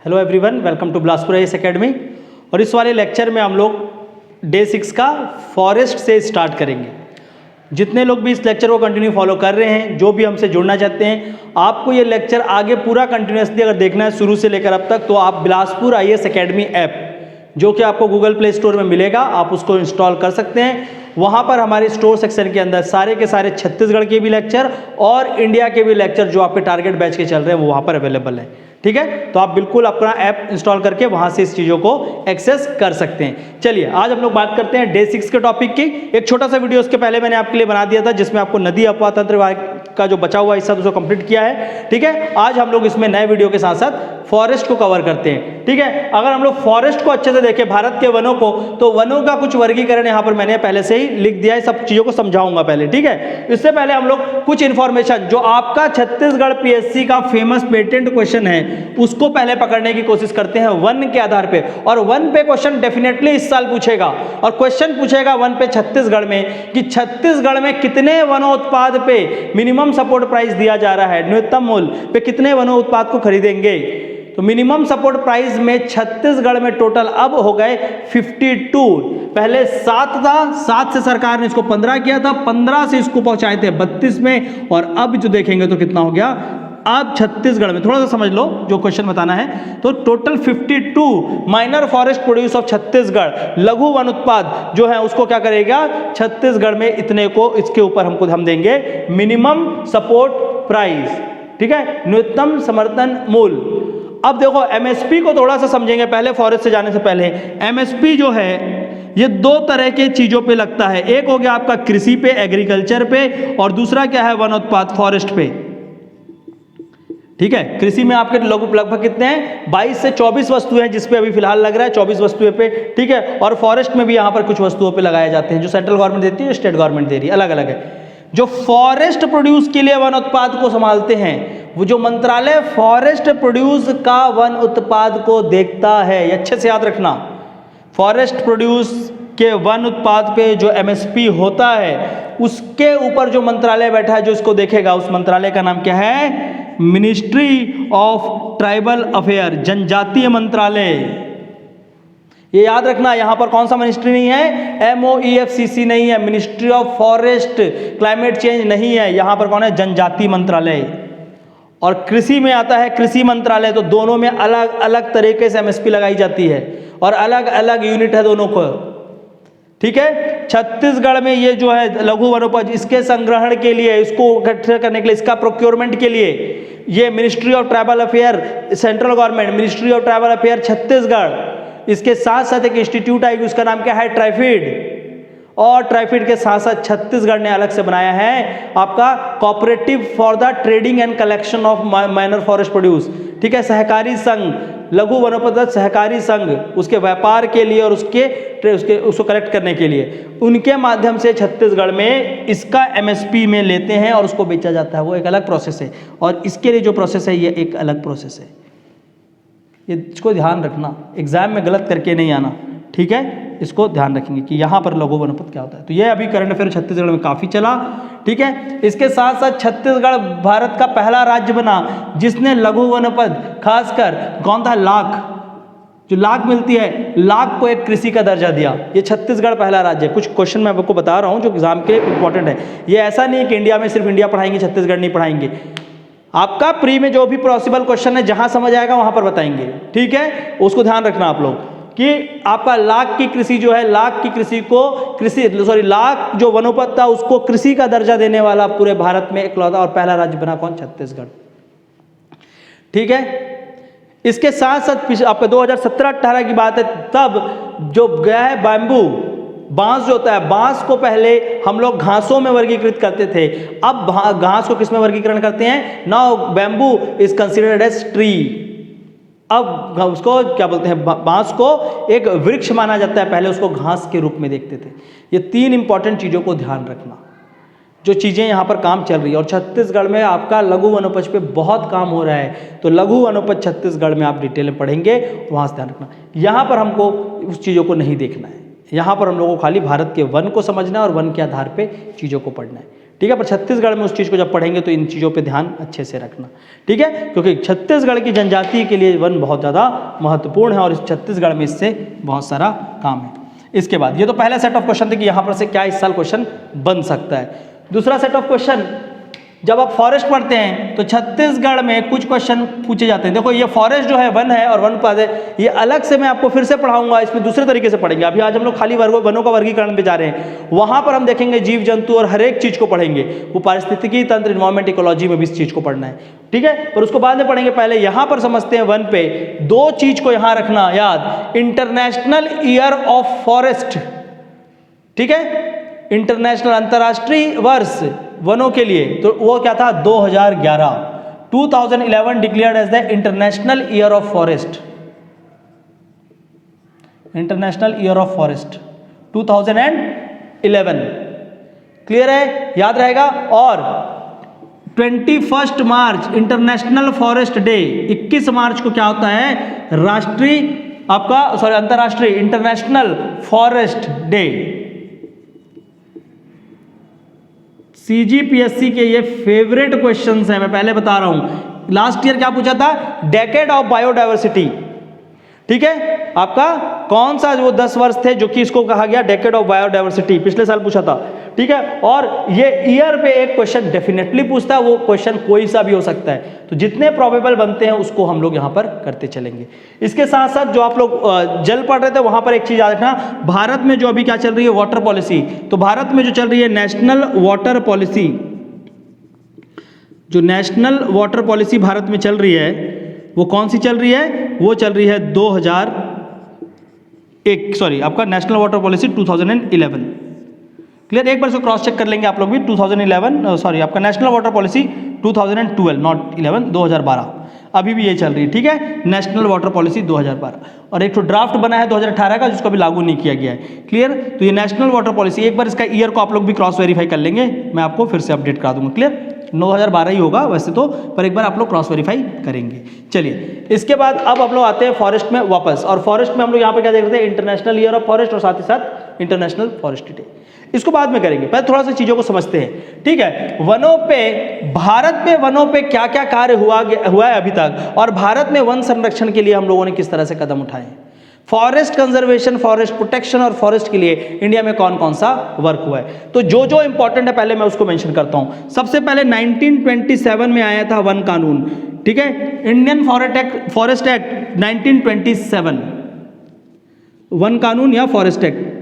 Hello everyone, welcome to Bilaspur IAS academy. और इस वाले लेक्चर में हम लोग डे 6 का फॉरेस्ट से स्टार्ट करेंगे। जितने लोग भी इस लेक्चर को कंटिन्यू फॉलो कर रहे हैं, जो भी हमसे जुड़ना चाहते हैं, आपको ये लेक्चर आगे पूरा कंटिन्यूसली अगर देखना है शुरू से लेकर अब तक, तो आप बिलासपुर आईएएस एकेडमी ऐप जो कि आपको गूगल प्ले स्टोर में मिलेगा, आप उसको इंस्टॉल कर सकते हैं। वहाँ पर हमारे स्टोर सेक्शन के अंदर सारे के सारे छत्तीसगढ़ के भी लेक्चर और इंडिया के भी लेक्चर जो आपके टारगेट बैच के चल रहे हैं वो वहाँ पर अवेलेबल है। ठीक है, तो आप बिल्कुल अपना ऐप इंस्टॉल करके वहाँ से इस चीज़ों को एक्सेस कर सकते हैं। चलिए आज हम लोग बात करते हैं डे 6 के टॉपिक की। एक छोटा सा वीडियो उसके पहले मैंने आपके लिए बना दिया था, जिसमें आपको नदी अपवाह तंत्र का जो बचा हुआ हिस्सा उसको कंप्लीट किया है। ठीक है, आज हम लोग इसमें नए वीडियो के साथ साथ फॉरेस्ट को कवर करते हैं। ठीक है, अगर हम लोग फॉरेस्ट को अच्छे से देखें, भारत के वनों को, तो वनों का कुछ वर्गीकरण यहाँ पर मैंने पहले से ही लिख दिया है, सब चीज़ों को समझाऊंगा पहले। ठीक है, इससे पहले हम लोग कुछ इंफॉर्मेशन जो आपका छत्तीसगढ़ पीएससी का फेमस पेटेंट क्वेश्चन है उसको पहले पकड़ने की कोशिश करते हैं वन के आधार पे। और वन पे क्वेश्चन डेफिनेटली इस साल पूछेगा, और क्वेश्चन पूछेगा वन पे छत्तीसगढ़ में कि छत्तीसगढ़ में कितने वनोत्पाद पे मिनिमम सपोर्ट प्राइस दिया जा रहा है, न्यूनतम मूल्य पे कितने वनोत्पाद को खरीदेंगे। तो मिनिमम सपोर्ट प्राइस में छत्तीसगढ़ में टोटल अब हो गए 52। पहले 7 था, 7 से सरकार ने इसको 15 किया था, 15 से इसको पहुंचाए थे 32 में, और अब जो देखेंगे तो कितना हो गया। अब छत्तीसगढ़ में थोड़ा सा समझ लो जो क्वेश्चन बताना है, तो total 52 minor forest produce of Chhattisgarh, लघु वन उत्पाद जो है उसको क्या करेगा छत्तीसगढ़ में इतने को, इसके ऊपर हम देंगे मिनिमम सपोर्ट प्राइस। ठीक है, न्यूनतम समर्थन मूल्य। अब देखो एमएसपी को थोड़ा सा समझेंगे पहले, फॉरेस्ट से जाने से पहले। एमएसपी जो है ये दो तरह के चीजों पे लगता है, एक हो गया आपका कृषि पे, एग्रीकल्चर पे, और दूसरा क्या है वनोत्पाद फॉरेस्ट पे। ठीक है, कृषि में आपके लगभग कितने हैं 22 से 24 वस्तुएं हैं जिसपे अभी फिलहाल लग रहा है 24 वस्तुएं पे। ठीक है, और फॉरेस्ट में भी यहाँ पर कुछ वस्तुओं पे लगाए जाते हैं जो सेंट्रल गवर्नमेंट देती है, स्टेट गवर्नमेंट दे रही है, अलग अलग है। जो फॉरेस्ट प्रोड्यूस के लिए वन उत्पाद को संभालते हैं, वो जो मंत्रालय फॉरेस्ट प्रोड्यूस का वन उत्पाद को देखता है, ये अच्छे से याद रखना। फॉरेस्ट प्रोड्यूस के वन उत्पाद पे जो एमएसपी होता है उसके ऊपर जो मंत्रालय बैठा है जो इसको देखेगा, उस मंत्रालय का नाम क्या है, मिनिस्ट्री ऑफ ट्राइबल अफेयर, जनजातीय मंत्रालय। ये याद रखना, यहां पर कौन सा मिनिस्ट्री नहीं है, MOEFCC नहीं है, ministry of forest climate change नहीं है, यहां पर कौन है, जनजातीय मंत्रालय। और कृषि में आता है कृषि मंत्रालय, तो दोनों में अलग अलग तरीके से एमएसपी लगाई जाती है और अलग अलग यूनिट है दोनों को। ठीक है, छत्तीसगढ़ में ये जो है लघु वनोपज, इसके संग्रहण के लिए, इसको इकट्ठा करने के लिए, इसका प्रोक्योरमेंट के लिए ये ministry of tribal affair, central government, ministry of tribal affair Chhattisgarh, इसके साथ साथ एक इंस्टीट्यूट आएगी उसका नाम क्या है, ट्राइफीड। और ट्राइफीड के साथ साथ छत्तीसगढ़ ने अलग से बनाया है आपका cooperative for the trading and collection of minor forest produce. ठीक है, सहकारी संघ, लघु वनोपज सहकारी संघ, उसके व्यापार के लिए और उसको कलेक्ट करने के लिए, उनके माध्यम से छत्तीसगढ़ में इसका एमएसपी में लेते हैं और उसको बेचा जाता है। वो एक अलग प्रोसेस है, और इसके लिए जो प्रोसेस है ये एक अलग प्रोसेस है। इसको ध्यान रखना, एग्जाम में गलत करके नहीं आना। ठीक है, इसको ध्यान रखेंगे कि यहाँ पर लघु वनोपज क्या होता है। तो ये अभी करंट अफेयर छत्तीसगढ़ में काफ़ी चला। ठीक है, इसके साथ साथ छत्तीसगढ़ भारत का पहला राज्य बना जिसने लघु वनोपज, खासकर कौन था, लाख, जो लाख मिलती है, लाख को एक कृषि का दर्जा दिया। ये छत्तीसगढ़ पहला राज्य है। कुछ क्वेश्चन मैं आपको बता रहा हूँ जो एग्जाम के लिए इंपॉर्टेंट है। ये ऐसा नहीं कि इंडिया में सिर्फ इंडिया पढ़ाएंगे, छत्तीसगढ़ नहीं पढ़ाएंगे। आपका प्री में जो भी पॉसिबल क्वेश्चन है जहां समझ आएगा वहां पर बताएंगे। ठीक है, उसको ध्यान रखना आप लोग कि आपका लाख की कृषि जो है, लाख की कृषि को लाख जो वनोपज था उसको कृषि का दर्जा देने वाला पूरे भारत में इकलौता और पहला राज्य बना कौन, छत्तीसगढ़। ठीक है, इसके साथ साथ आपका 2017-18 की बात है, तब जो गया है बैम्बू, बांस जो होता है, बांस को पहले हम लोग घासों में वर्गीकृत करते थे, अब घास को किस में वर्गीकरण करते हैं, now bamboo is considered as tree. अब उसको क्या बोलते हैं, बांस को एक वृक्ष माना जाता है, पहले उसको घास के रूप में देखते थे। ये 3 इंपॉर्टेंट चीज़ों को ध्यान रखना, जो चीज़ें यहाँ पर काम चल रही है। और छत्तीसगढ़ में आपका लघु वनोपज पे बहुत काम हो रहा है, तो लघु वनोपज छत्तीसगढ़ में आप डिटेल में पढ़ेंगे, वहाँ से ध्यान रखना। यहाँ पर हमको उस चीज़ों को नहीं देखना है, यहाँ पर हम लोगों को खाली भारत के वन को समझना है और वन के आधार पे चीज़ों को पढ़ना है। ठीक है। पर छत्तीसगढ़ में उस चीज़ को जब पढ़ेंगे तो इन चीज़ों पे ध्यान अच्छे से रखना, ठीक है, क्योंकि छत्तीसगढ़ की जनजाति के लिए वन बहुत ज़्यादा महत्वपूर्ण है और इस छत्तीसगढ़ में इससे बहुत सारा काम है। इसके बाद ये तो पहला सेट ऑफ क्वेश्चन थे कि यहाँ पर से क्या इस साल क्वेश्चन बन सकता है। दूसरा सेट ऑफ क्वेश्चन, जब आप फॉरेस्ट पढ़ते हैं तो छत्तीसगढ़ में कुछ क्वेश्चन पूछे जाते हैं। देखो ये फॉरेस्ट जो है वन है और वन पद है, ये अलग से मैं आपको फिर से पढ़ाऊंगा, इसमें दूसरे तरीके से पढ़ेंगे। अभी आज हम लोग खाली वनों का वर्गीकरण पे जा रहे हैं, वहां पर हम देखेंगे जीव जंतु और हर एक चीज को पढ़ेंगे। वो पारिस्थितिकी तंत्र, इन्वायरमेंट, इकोलॉजी में भी इस चीज को पढ़ना है, ठीक है, पर उसको बाद में पढ़ेंगे। पहले यहां पर समझते हैं वन पे। दो चीज को यहां रखना याद, इंटरनेशनल ईयर ऑफ फॉरेस्ट, ठीक है, इंटरनेशनल अंतरराष्ट्रीय वर्ष वनों के लिए, तो वो क्या था 2011, 2011 declared as the international year of forest, international year of forest 2011, clear है, याद रहेगा। और 21 मार्च इंटरनेशनल फॉरेस्ट डे, 21 मार्च को क्या होता है, राष्ट्रीय अंतरराष्ट्रीय इंटरनेशनल फॉरेस्ट डे। CGPSC के ये फेवरेट क्वेश्चंस हैं, मैं पहले बता रहा हूं। लास्ट ईयर क्या पूछा था, डेकेड ऑफ बायोडायवर्सिटी, ठीक है, आपका कौन सा वो 10 वर्ष थे जो कि इसको कहा गया डेकेड ऑफ बायोडायवर्सिटी, पिछले साल पूछा था, ठीक है। और ये ईयर पे एक क्वेश्चन डेफिनेटली पूछता है, वो क्वेश्चन कोई सा भी हो सकता है, तो जितने प्रोबेबल बनते हैं उसको हम लोग यहाँ पर करते चलेंगे। इसके साथ साथ जो आप लोग जल पढ़ रहे थे वहां पर एक चीज याद रखना, भारत में जो अभी क्या चल रही है वाटर पॉलिसी, तो भारत में जो चल रही है नेशनल वाटर पॉलिसी, जो नेशनल वाटर पॉलिसी भारत में चल रही है वो कौन सी चल रही है, वो चल रही है 2001 आपका नेशनल वाटर पॉलिसी 2011, क्लियर। एक बार इसको क्रॉस चेक कर लेंगे आप लोग भी, 2011 आपका नेशनल वाटर पॉलिसी 2012 नॉट 11, 2012 अभी भी ये चल रही है, ठीक है, नेशनल वाटर पॉलिसी 2012। और एक तो ड्राफ्ट बना है 2018 का जिसको अभी लागू नहीं किया गया है, क्लियर। तो ये नेशनल वाटर पॉलिसी, एक बार इसका ईयर को आप लोग भी क्रॉस वेरीफाई कर लेंगे, मैं आपको फिर से अपडेट करा दूंगा, क्लियर। 2012 ही होगा वैसे तो, पर एक बार आप लोग क्रॉस वेरीफाई करेंगे। चलिए इसके बाद अब हम लोग आते हैं फॉरेस्ट में वापस, और फॉरेस्ट में हम लोग यहाँ पे क्या देख रहे थे, इंटरनेशनल ईयर ऑफ फॉरेस्ट और साथ ही साथ इंटरनेशनल फॉरेस्ट डे, इसको बाद में करेंगे, पहले थोड़ा सा चीजों को समझते हैं, ठीक है। वनों पे, भारत में वनों पे क्या क्या कार्य हुआ है अभी तक, और भारत में वन संरक्षण के लिए हम लोगों ने किस तरह से कदम उठाए, फॉरेस्ट कंजर्वेशन, फॉरेस्ट प्रोटेक्शन और फॉरेस्ट के लिए इंडिया में कौन कौन सा वर्क हुआ है। तो जो जो इंपॉर्टेंट है पहले मैं उसको मेंशन करता हूं। सबसे पहले 1927 में आया था वन कानून, ठीक है, इंडियन फॉरेस्ट एक्ट 1927, वन कानून या फॉरेस्ट एक्ट,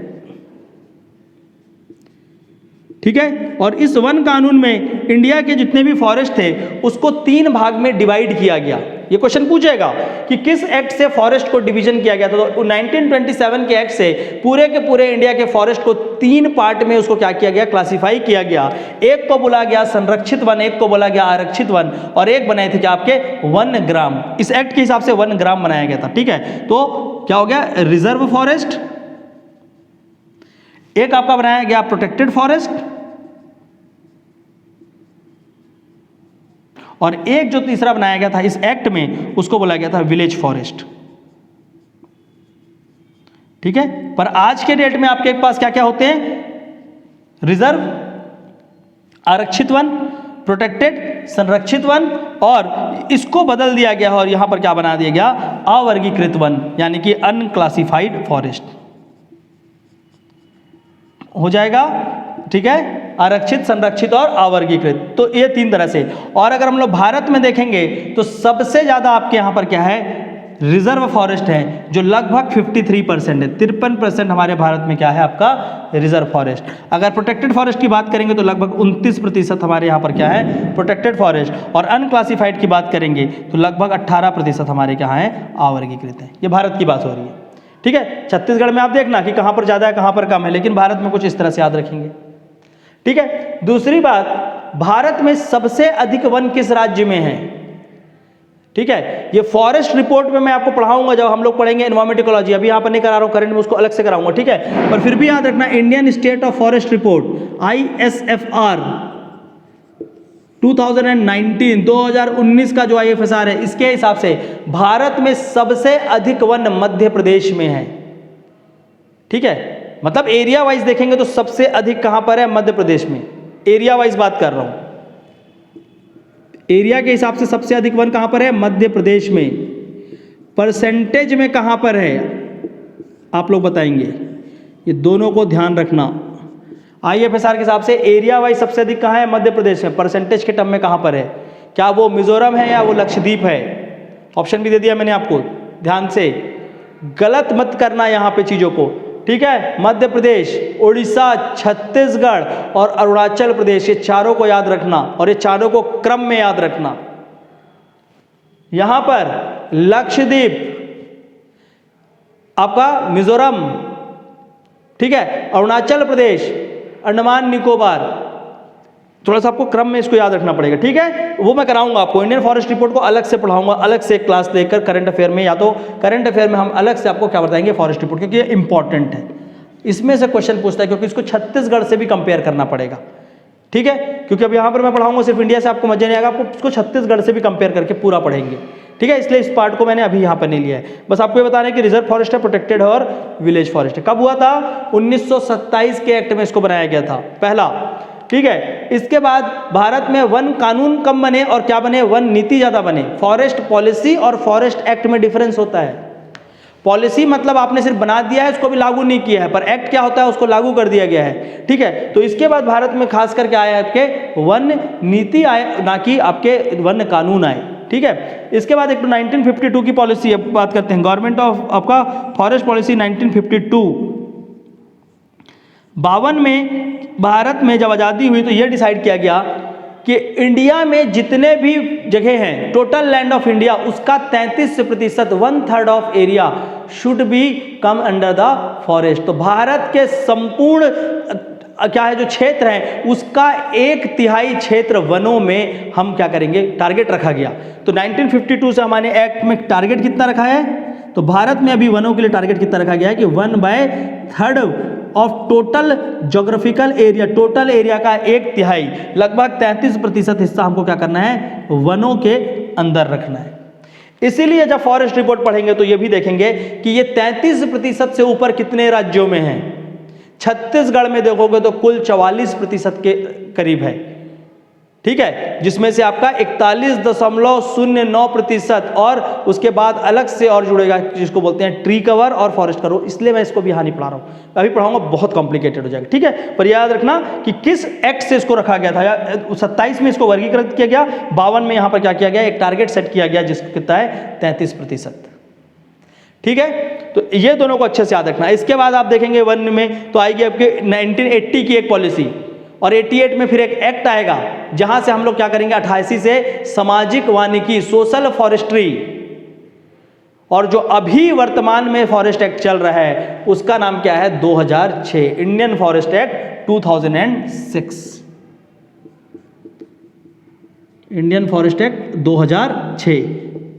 ठीक है। और इस वन कानून में इंडिया के जितने भी फॉरेस्ट थे उसको 3 भाग में डिवाइड किया गया। ये क्वेश्चन पूछेगा कि किस एक्ट से फॉरेस्ट को डिवीजन किया गया था, तो 1927 के एक्ट से पूरे के पूरे इंडिया के फॉरेस्ट को 3 पार्ट में उसको क्या किया गया, क्लासिफाई किया गया। एक को बोला गया संरक्षित वन, एक को बोला गया आरक्षित वन, और एक बनाए थे क्या आपके 1 ग्राम, इस एक्ट के हिसाब से 1 ग्राम बनाया गया था, ठीक है। तो क्या हो गया, रिजर्व फॉरेस्ट, एक आपका बनाया गया प्रोटेक्टेड फॉरेस्ट, और एक जो तीसरा बनाया गया था इस एक्ट में उसको बोला गया था विलेज फॉरेस्ट, ठीक है। पर आज के डेट में आपके पास क्या क्या होते हैं, रिजर्व, आरक्षित वन, प्रोटेक्टेड, संरक्षित वन, और इसको बदल दिया गया और यहां पर क्या बना दिया गया, अवर्गीकृत वन, यानी कि अनक्लासिफाइड फॉरेस्ट हो जाएगा, ठीक है, आरक्षित, संरक्षित और अवर्गीकृत। तो ये 3 तरह से। और अगर हम लोग भारत में देखेंगे तो सबसे ज्यादा आपके यहां पर क्या है, रिजर्व फॉरेस्ट है, जो लगभग 53% है, 53% हमारे भारत में क्या है आपका रिजर्व फॉरेस्ट। अगर प्रोटेक्टेड फॉरेस्ट की बात करेंगे तो लगभग 29% हमारे यहाँ पर क्या है प्रोटेक्टेड फॉरेस्ट, और अनक्लासिफाइड की बात करेंगे तो लगभग 18% हमारे क्या है अवर्गीकृत है। ये भारत की बात हो रही है, ठीक है। छत्तीसगढ़ में आप देखना कि कहाँ पर ज़्यादा है कहाँ पर कम है, लेकिन भारत में कुछ इस तरह से याद रखेंगे, ठीक है। दूसरी बात, भारत में सबसे अधिक वन किस राज्य में है, ठीक है। ये फॉरेस्ट रिपोर्ट में मैं आपको पढ़ाऊंगा जब हम लोग पढ़ेंगे एनवायरमेंट इकोलॉजी, अभी यहां पर नहीं करा रहा हूं, करंट में उसको अलग से कराऊंगा, ठीक है। पर फिर भी याद रखना, Indian state of forest report ISFR 2019 का जो IFSR है, इसके हिसाब से भारत में सबसे अधिक वन मध्य प्रदेश में है, ठीक है। मतलब एरिया वाइज देखेंगे तो सबसे अधिक कहां पर है, मध्य प्रदेश में, एरिया वाइज बात कर रहा हूं। एरिया के हिसाब से सबसे अधिक वन कहां पर है? मध्य प्रदेश में। परसेंटेज में कहां पर है आप लोग बताएंगे, ये दोनों को ध्यान रखना। IFSR के हिसाब से एरिया वाइज सबसे अधिक कहां है? मध्य प्रदेश में। परसेंटेज के टर्म में कहां पर है? क्या वो मिजोरम है या वो लक्षद्वीप है? ऑप्शन भी दे दिया मैंने आपको, ध्यान से गलत मत करना यहां पे चीजों को, ठीक है। मध्य प्रदेश, उड़ीसा, छत्तीसगढ़ और अरुणाचल प्रदेश, ये चारों को याद रखना और ये चारों को क्रम में याद रखना। यहां पर लक्षद्वीप, आपका मिजोरम, ठीक है, अरुणाचल प्रदेश, अंडमान निकोबार, थोड़ा सा आपको क्रम में इसको याद रखना पड़ेगा, ठीक है। वो मैं कराऊंगा आपको, इंडियन फॉरेस्ट रिपोर्ट को अलग से पढ़ाऊंगा, अलग से क्लास लेकर करंट अफेयर में, या तो करंट अफेयर में हम अलग से आपको क्या बताएंगे फॉरेस्ट रिपोर्ट, क्योंकि ये इंपॉर्टेंट है। इसमें से क्वेश्चन पूछता है क्योंकि इसको छत्तीसगढ़ से भी कंपेयर करना पड़ेगा, ठीक है। क्योंकि अब यहाँ पर मैं पढ़ाऊंगा सिर्फ इंडिया से, आपको मजा नहीं आएगा, आपको उसको छत्तीसगढ़ से भी कंपेयर करके पूरा पढ़ेंगे, ठीक है। इसलिए इस पार्ट को मैंने अभी यहाँ पर नहीं लिया है। बस आपको ये बता रहे हैं कि रिजर्व फॉरेस्ट है, प्रोटेक्टेड है और विलेज फॉरेस्ट है। कब हुआ था? 1927 के एक्ट में इसको बनाया गया था, पहला, ठीक है। इसके बाद भारत में वन कानून कम बने और क्या बने? वन नीति ज्यादा बने। फॉरेस्ट पॉलिसी और फॉरेस्ट एक्ट में डिफरेंस होता है। पॉलिसी मतलब आपने सिर्फ बना दिया है, उसको भी लागू नहीं किया है, पर एक्ट क्या होता है? उसको लागू कर दिया गया है, ठीक है। तो इसके बाद भारत में खास करके आया आपके वन नीति आए, ना कि आपके वन कानून आए, ठीक है। इसके बाद एक 1952 की पॉलिसी बात करते हैं, गवर्नमेंट ऑफ आपका फॉरेस्ट पॉलिसी 1952। 52 में भारत में जब आज़ादी हुई तो यह डिसाइड किया गया कि इंडिया में जितने भी जगह हैं, टोटल लैंड ऑफ इंडिया, उसका 33%, 1/3 of area should be come under the forest. तो भारत के संपूर्ण क्या है जो क्षेत्र है, उसका 1/3 क्षेत्र वनों में हम क्या करेंगे? टारगेट रखा गया। तो 1952 से हमारे एक्ट में टारगेट कितना रखा है? तो भारत में अभी वनों के लिए टारगेट कितना रखा गया है कि 1/3 of total geographical area, total area का 1/3, लगभग 33% हिस्सा हमको क्या करना है? वनों के अंदर रखना है। इसीलिए जब फॉरेस्ट रिपोर्ट पढ़ेंगे तो ये भी देखेंगे कि ये 33% से ऊपर कितने राज्यों में है। छत्तीसगढ़ में देखोगे तो कुल 44% के करीब है, ठीक है, जिसमें से आपका 41.09% और उसके बाद अलग से और जुड़ेगा जिसको बोलते हैं ट्री कवर और फॉरेस्ट कवर। इसलिए मैं इसको भी यहाँ नहीं पढ़ा रहा हूँ, अभी पढ़ाऊंगा, बहुत कॉम्प्लिकेटेड हो जाएगा, ठीक है। पर याद रखना कि किस एक्ट से इसको रखा गया था। 27 में इसको वर्गीकृत किया गया, 52 में यहाँ पर क्या किया गया? एक टारगेट सेट किया गया जिसको कितना है? 33%, ठीक है। तो ये दोनों को अच्छे से याद रखना। इसके बाद आप देखेंगे वन में तो आएगी आपके 1980 की एक पॉलिसी, और 88 में फिर एक एक्ट आएगा जहां से हम लोग क्या करेंगे? 88 से सामाजिक वानिकी, सोशल फॉरेस्ट्री, और जो अभी वर्तमान में फॉरेस्ट एक्ट चल रहा है उसका नाम क्या है? 2006, Indian forest act 2006, Indian forest act 2006।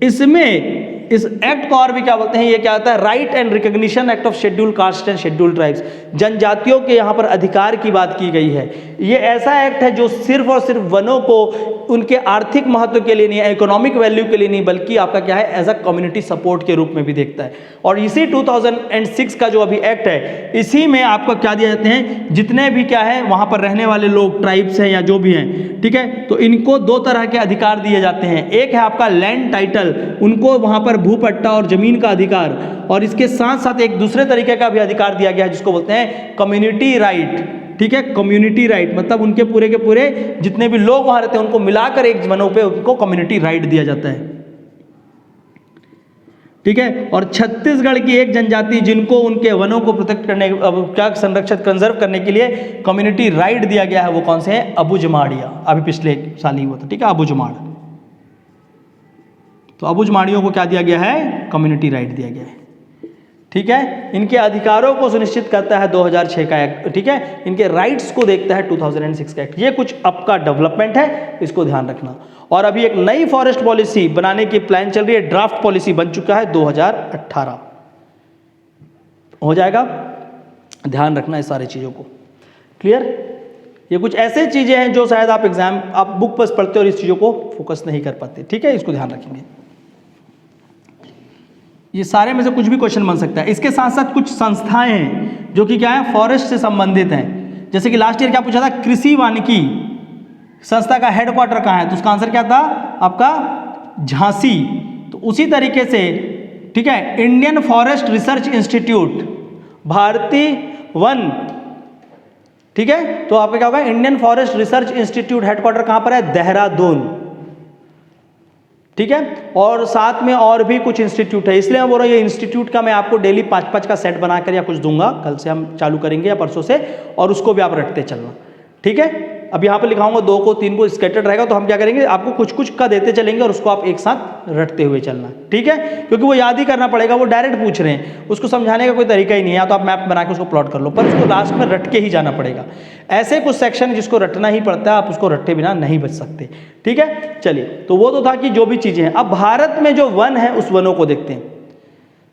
इसमें इस एक्ट को और भी क्या बोलते हैं? ये क्या होता है? Right and recognition act of schedule caste and schedule tribes, जनजातियों के यहाँ पर अधिकार की बात की गई है। ये ऐसा एक्ट है जो सिर्फ और सिर्फ वनों को उनके आर्थिक महत्व के लिए नहीं, इकोनॉमिक वैल्यू के लिए नहीं, बल्कि आपका क्या है? एज अ कम्युनिटी सपोर्ट के रूप में भी देखता है। और इसी 2006 का जो अभी एक्ट है, इसी में आपको क्या दिया जाते हैं? जितने भी क्या है वहाँ पर रहने वाले लोग, ट्राइब्स हैं या जो भी हैं, ठीक है, तो इनको 2 तरह के अधिकार दिए जाते हैं। एक है आपका लैंड टाइटल, उनको वहाँ पर भूपट्टा और जमीन का अधिकार, और इसके साथ साथ एक दूसरे तरीके का भी अधिकार दिया गया है जिसको बोलते हैं कम्युनिटी राइट, ठीक है। कम्युनिटी राइट मतलब उनके पूरे के पूरे जितने भी लोग वहां रहते हैं उनको मिलाकर एक वनों पे उनको कम्युनिटी राइट दिया जाता है, ठीक है। और छत्तीसगढ़ की एक जनजाति जिनको उनके वनों को प्रोटेक्ट करने, क्या संरक्षित कंजर्व करने के लिए कम्युनिटी राइट दिया गया है, वो कौन से हैं? अबुझमाड़िया, अभी पिछले साल ही हुआ था, ठीक है, अबुझमाड़। तो अबुझमाड़ियों को क्या दिया गया है? कम्युनिटी राइट दिया गया है, ठीक है। इनके अधिकारों को सुनिश्चित करता है 2006 का एक्ट, ठीक है। इनके राइट्स को देखता है 2006 का एक्ट। ये कुछ आपका डेवलपमेंट है, इसको ध्यान रखना। और अभी एक नई फॉरेस्ट पॉलिसी बनाने की प्लान चल रही है, ड्राफ्ट पॉलिसी बन चुका है, 2018 हो जाएगा। ध्यान रखना इस सारी चीज़ों को, क्लियर। ये कुछ ऐसे चीज़ें हैं जो शायद आप एग्जाम, आप बुक पर पढ़ते हो और इस चीज़ों को फोकस नहीं कर पाते, ठीक है, इसको ध्यान रखेंगे। ये सारे में से कुछ भी क्वेश्चन बन सकता है। इसके साथ साथ कुछ संस्थाएं हैं जो कि क्या है? फॉरेस्ट से संबंधित हैं, जैसे कि लास्ट ईयर क्या पूछा था, कृषि वानिकी संस्था का हेडक्वार्टर कहाँ है, तो उसका आंसर क्या था आपका झांसी। तो उसी तरीके से ठीक है, इंडियन फॉरेस्ट रिसर्च इंस्टीट्यूट, भारतीय वन, ठीक है, तो आपका क्या होगा, Indian forest research institute headquarter कहां पर है, देहरादून, ठीक है। और साथ में और भी कुछ इंस्टीट्यूट है, इसलिए मैं बोल रहा हूं ये इंस्टीट्यूट का मैं आपको डेली 5-5 का सेट बनाकर या कुछ दूंगा, कल से हम चालू करेंगे या परसों से, और उसको भी आप रटते चलना, ठीक है। अब यहाँ पे लिखाऊंगा 2 को 3 को स्कैटर्ड रहेगा, तो हम क्या करेंगे, आपको कुछ कुछ का देते चलेंगे और उसको आप एक साथ रटते हुए चलना, ठीक है, क्योंकि वो याद ही करना पड़ेगा, वो डायरेक्ट पूछ रहे हैं, उसको समझाने का कोई तरीका ही नहीं है, या तो आप मैप बना के उसको प्लॉट कर लो, पर उसको लास्ट में रट के ही जाना पड़ेगा। ऐसे कुछ सेक्शन जिसको रटना ही पड़ता है, आप उसको रट्टे बिना नहीं बच सकते, ठीक है। चलिए, तो वो तो था कि जो भी चीजें हैं। अब भारत में जो वन है उस वनों को देखते हैं,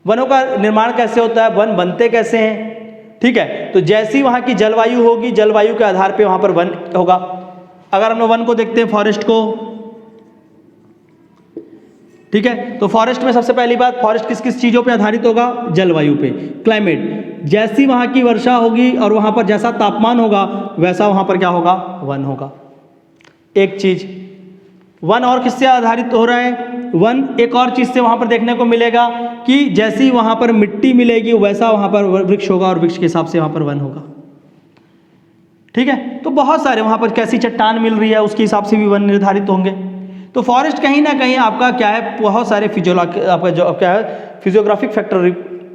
वनों का निर्माण कैसे होता है, वन बनते कैसे हैं, ठीक है। तो जैसी वहां की जलवायु होगी, जलवायु के आधार पे वहां पर वन होगा। अगर हम लोग वन को देखते हैं, फॉरेस्ट को, ठीक है, तो फॉरेस्ट में सबसे पहली बात, फॉरेस्ट किस किस चीजों पे आधारित होगा, जलवायु पे, क्लाइमेट, जैसी वहां की वर्षा होगी और वहां पर जैसा तापमान होगा वैसा वहां पर क्या होगा, वन होगा। एक चीज, वन और किससे आधारित हो रहा है, वन एक और चीज से वहां पर देखने को मिलेगा कि जैसी वहां पर मिट्टी मिलेगी वैसा वहां पर वृक्ष होगा, और वृक्ष के हिसाब से वहां पर वन होगा, ठीक है। तो बहुत सारे वहां पर कैसी चट्टान मिल रही है उसके हिसाब से भी वन निर्धारित होंगे। तो फॉरेस्ट कहीं ना कहीं आपका क्या है, बहुत सारे आपका जो क्या है फिजियोग्राफिक फैक्टर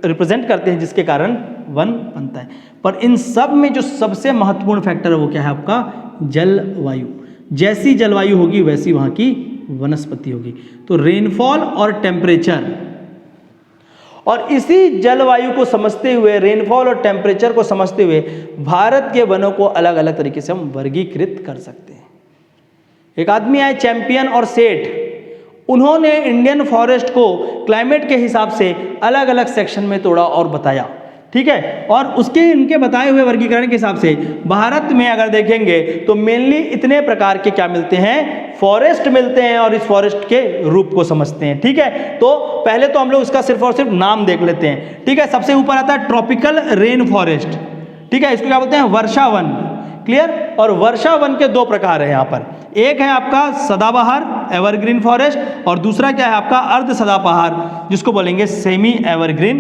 रिप्रेजेंट करते हैं, जिसके कारण वन बनता है। पर इन सब में जो सबसे महत्वपूर्ण फैक्टर है वो क्या है आपका, जलवायु। जैसी जलवायु होगी वैसी वहां की वनस्पति होगी। तो रेनफॉल और टेम्परेचर, और इसी जलवायु को समझते हुए, रेनफॉल और टेम्परेचर को समझते हुए भारत के वनों को अलग अलग तरीके से हम वर्गीकृत कर सकते हैं। एक आदमी आए चैंपियन और सेठ, उन्होंने इंडियन फॉरेस्ट को क्लाइमेट के हिसाब से अलग अलग सेक्शन में तोड़ा और बताया, ठीक है। और उसके इनके बताए हुए वर्गीकरण के हिसाब से भारत में अगर देखेंगे तो मेनली इतने प्रकार के क्या मिलते हैं, फॉरेस्ट मिलते हैं, और इस फॉरेस्ट के रूप को समझते हैं, ठीक है। तो पहले तो हम लोग इसका सिर्फ और सिर्फ नाम देख लेते हैं, ठीक है। सबसे ऊपर आता है ट्रॉपिकल रेन फॉरेस्ट, ठीक है, इसको क्या बोलते हैं, वर्षा वन, क्लियर। और वर्षा वन के 2 प्रकार है यहाँ पर, एक है आपका सदाबहार एवरग्रीन फॉरेस्ट, और दूसरा क्या है आपका अर्ध सदाबहार, जिसको बोलेंगे सेमी एवरग्रीन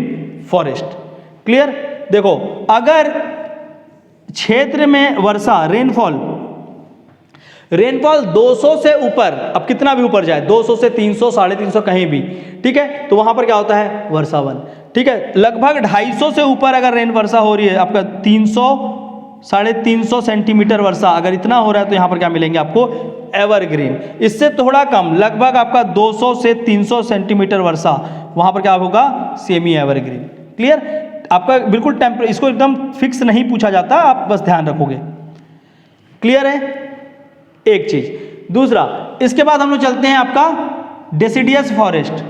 फॉरेस्ट, क्लियर। देखो, अगर क्षेत्र में वर्षा रेनफॉल 200 से ऊपर, अब कितना भी ऊपर जाए, 200 से 300, 350 कहीं भी, ठीक है, तो वहां पर क्या होता है, वर्षा वन, ठीक है। लगभग 250 से ऊपर अगर रेन वर्षा हो रही है, आपका 300, 350 सेंटीमीटर वर्षा अगर इतना हो रहा है, तो यहां पर क्या मिलेंगे आपको, एवरग्रीन। इससे थोड़ा कम, लगभग आपका 200 से 300 सेंटीमीटर वर्षा, वहां पर क्या होगा, सेमी एवरग्रीन, क्लियर। आपका बिल्कुल इसको एकदम फिक्स नहीं पूछा जाता, आप बस ध्यान रखोगे, क्लियर है, एक चीज। दूसरा, इसके बाद हम लोग चलते हैं आपका डेसिडियस फॉरेस्ट,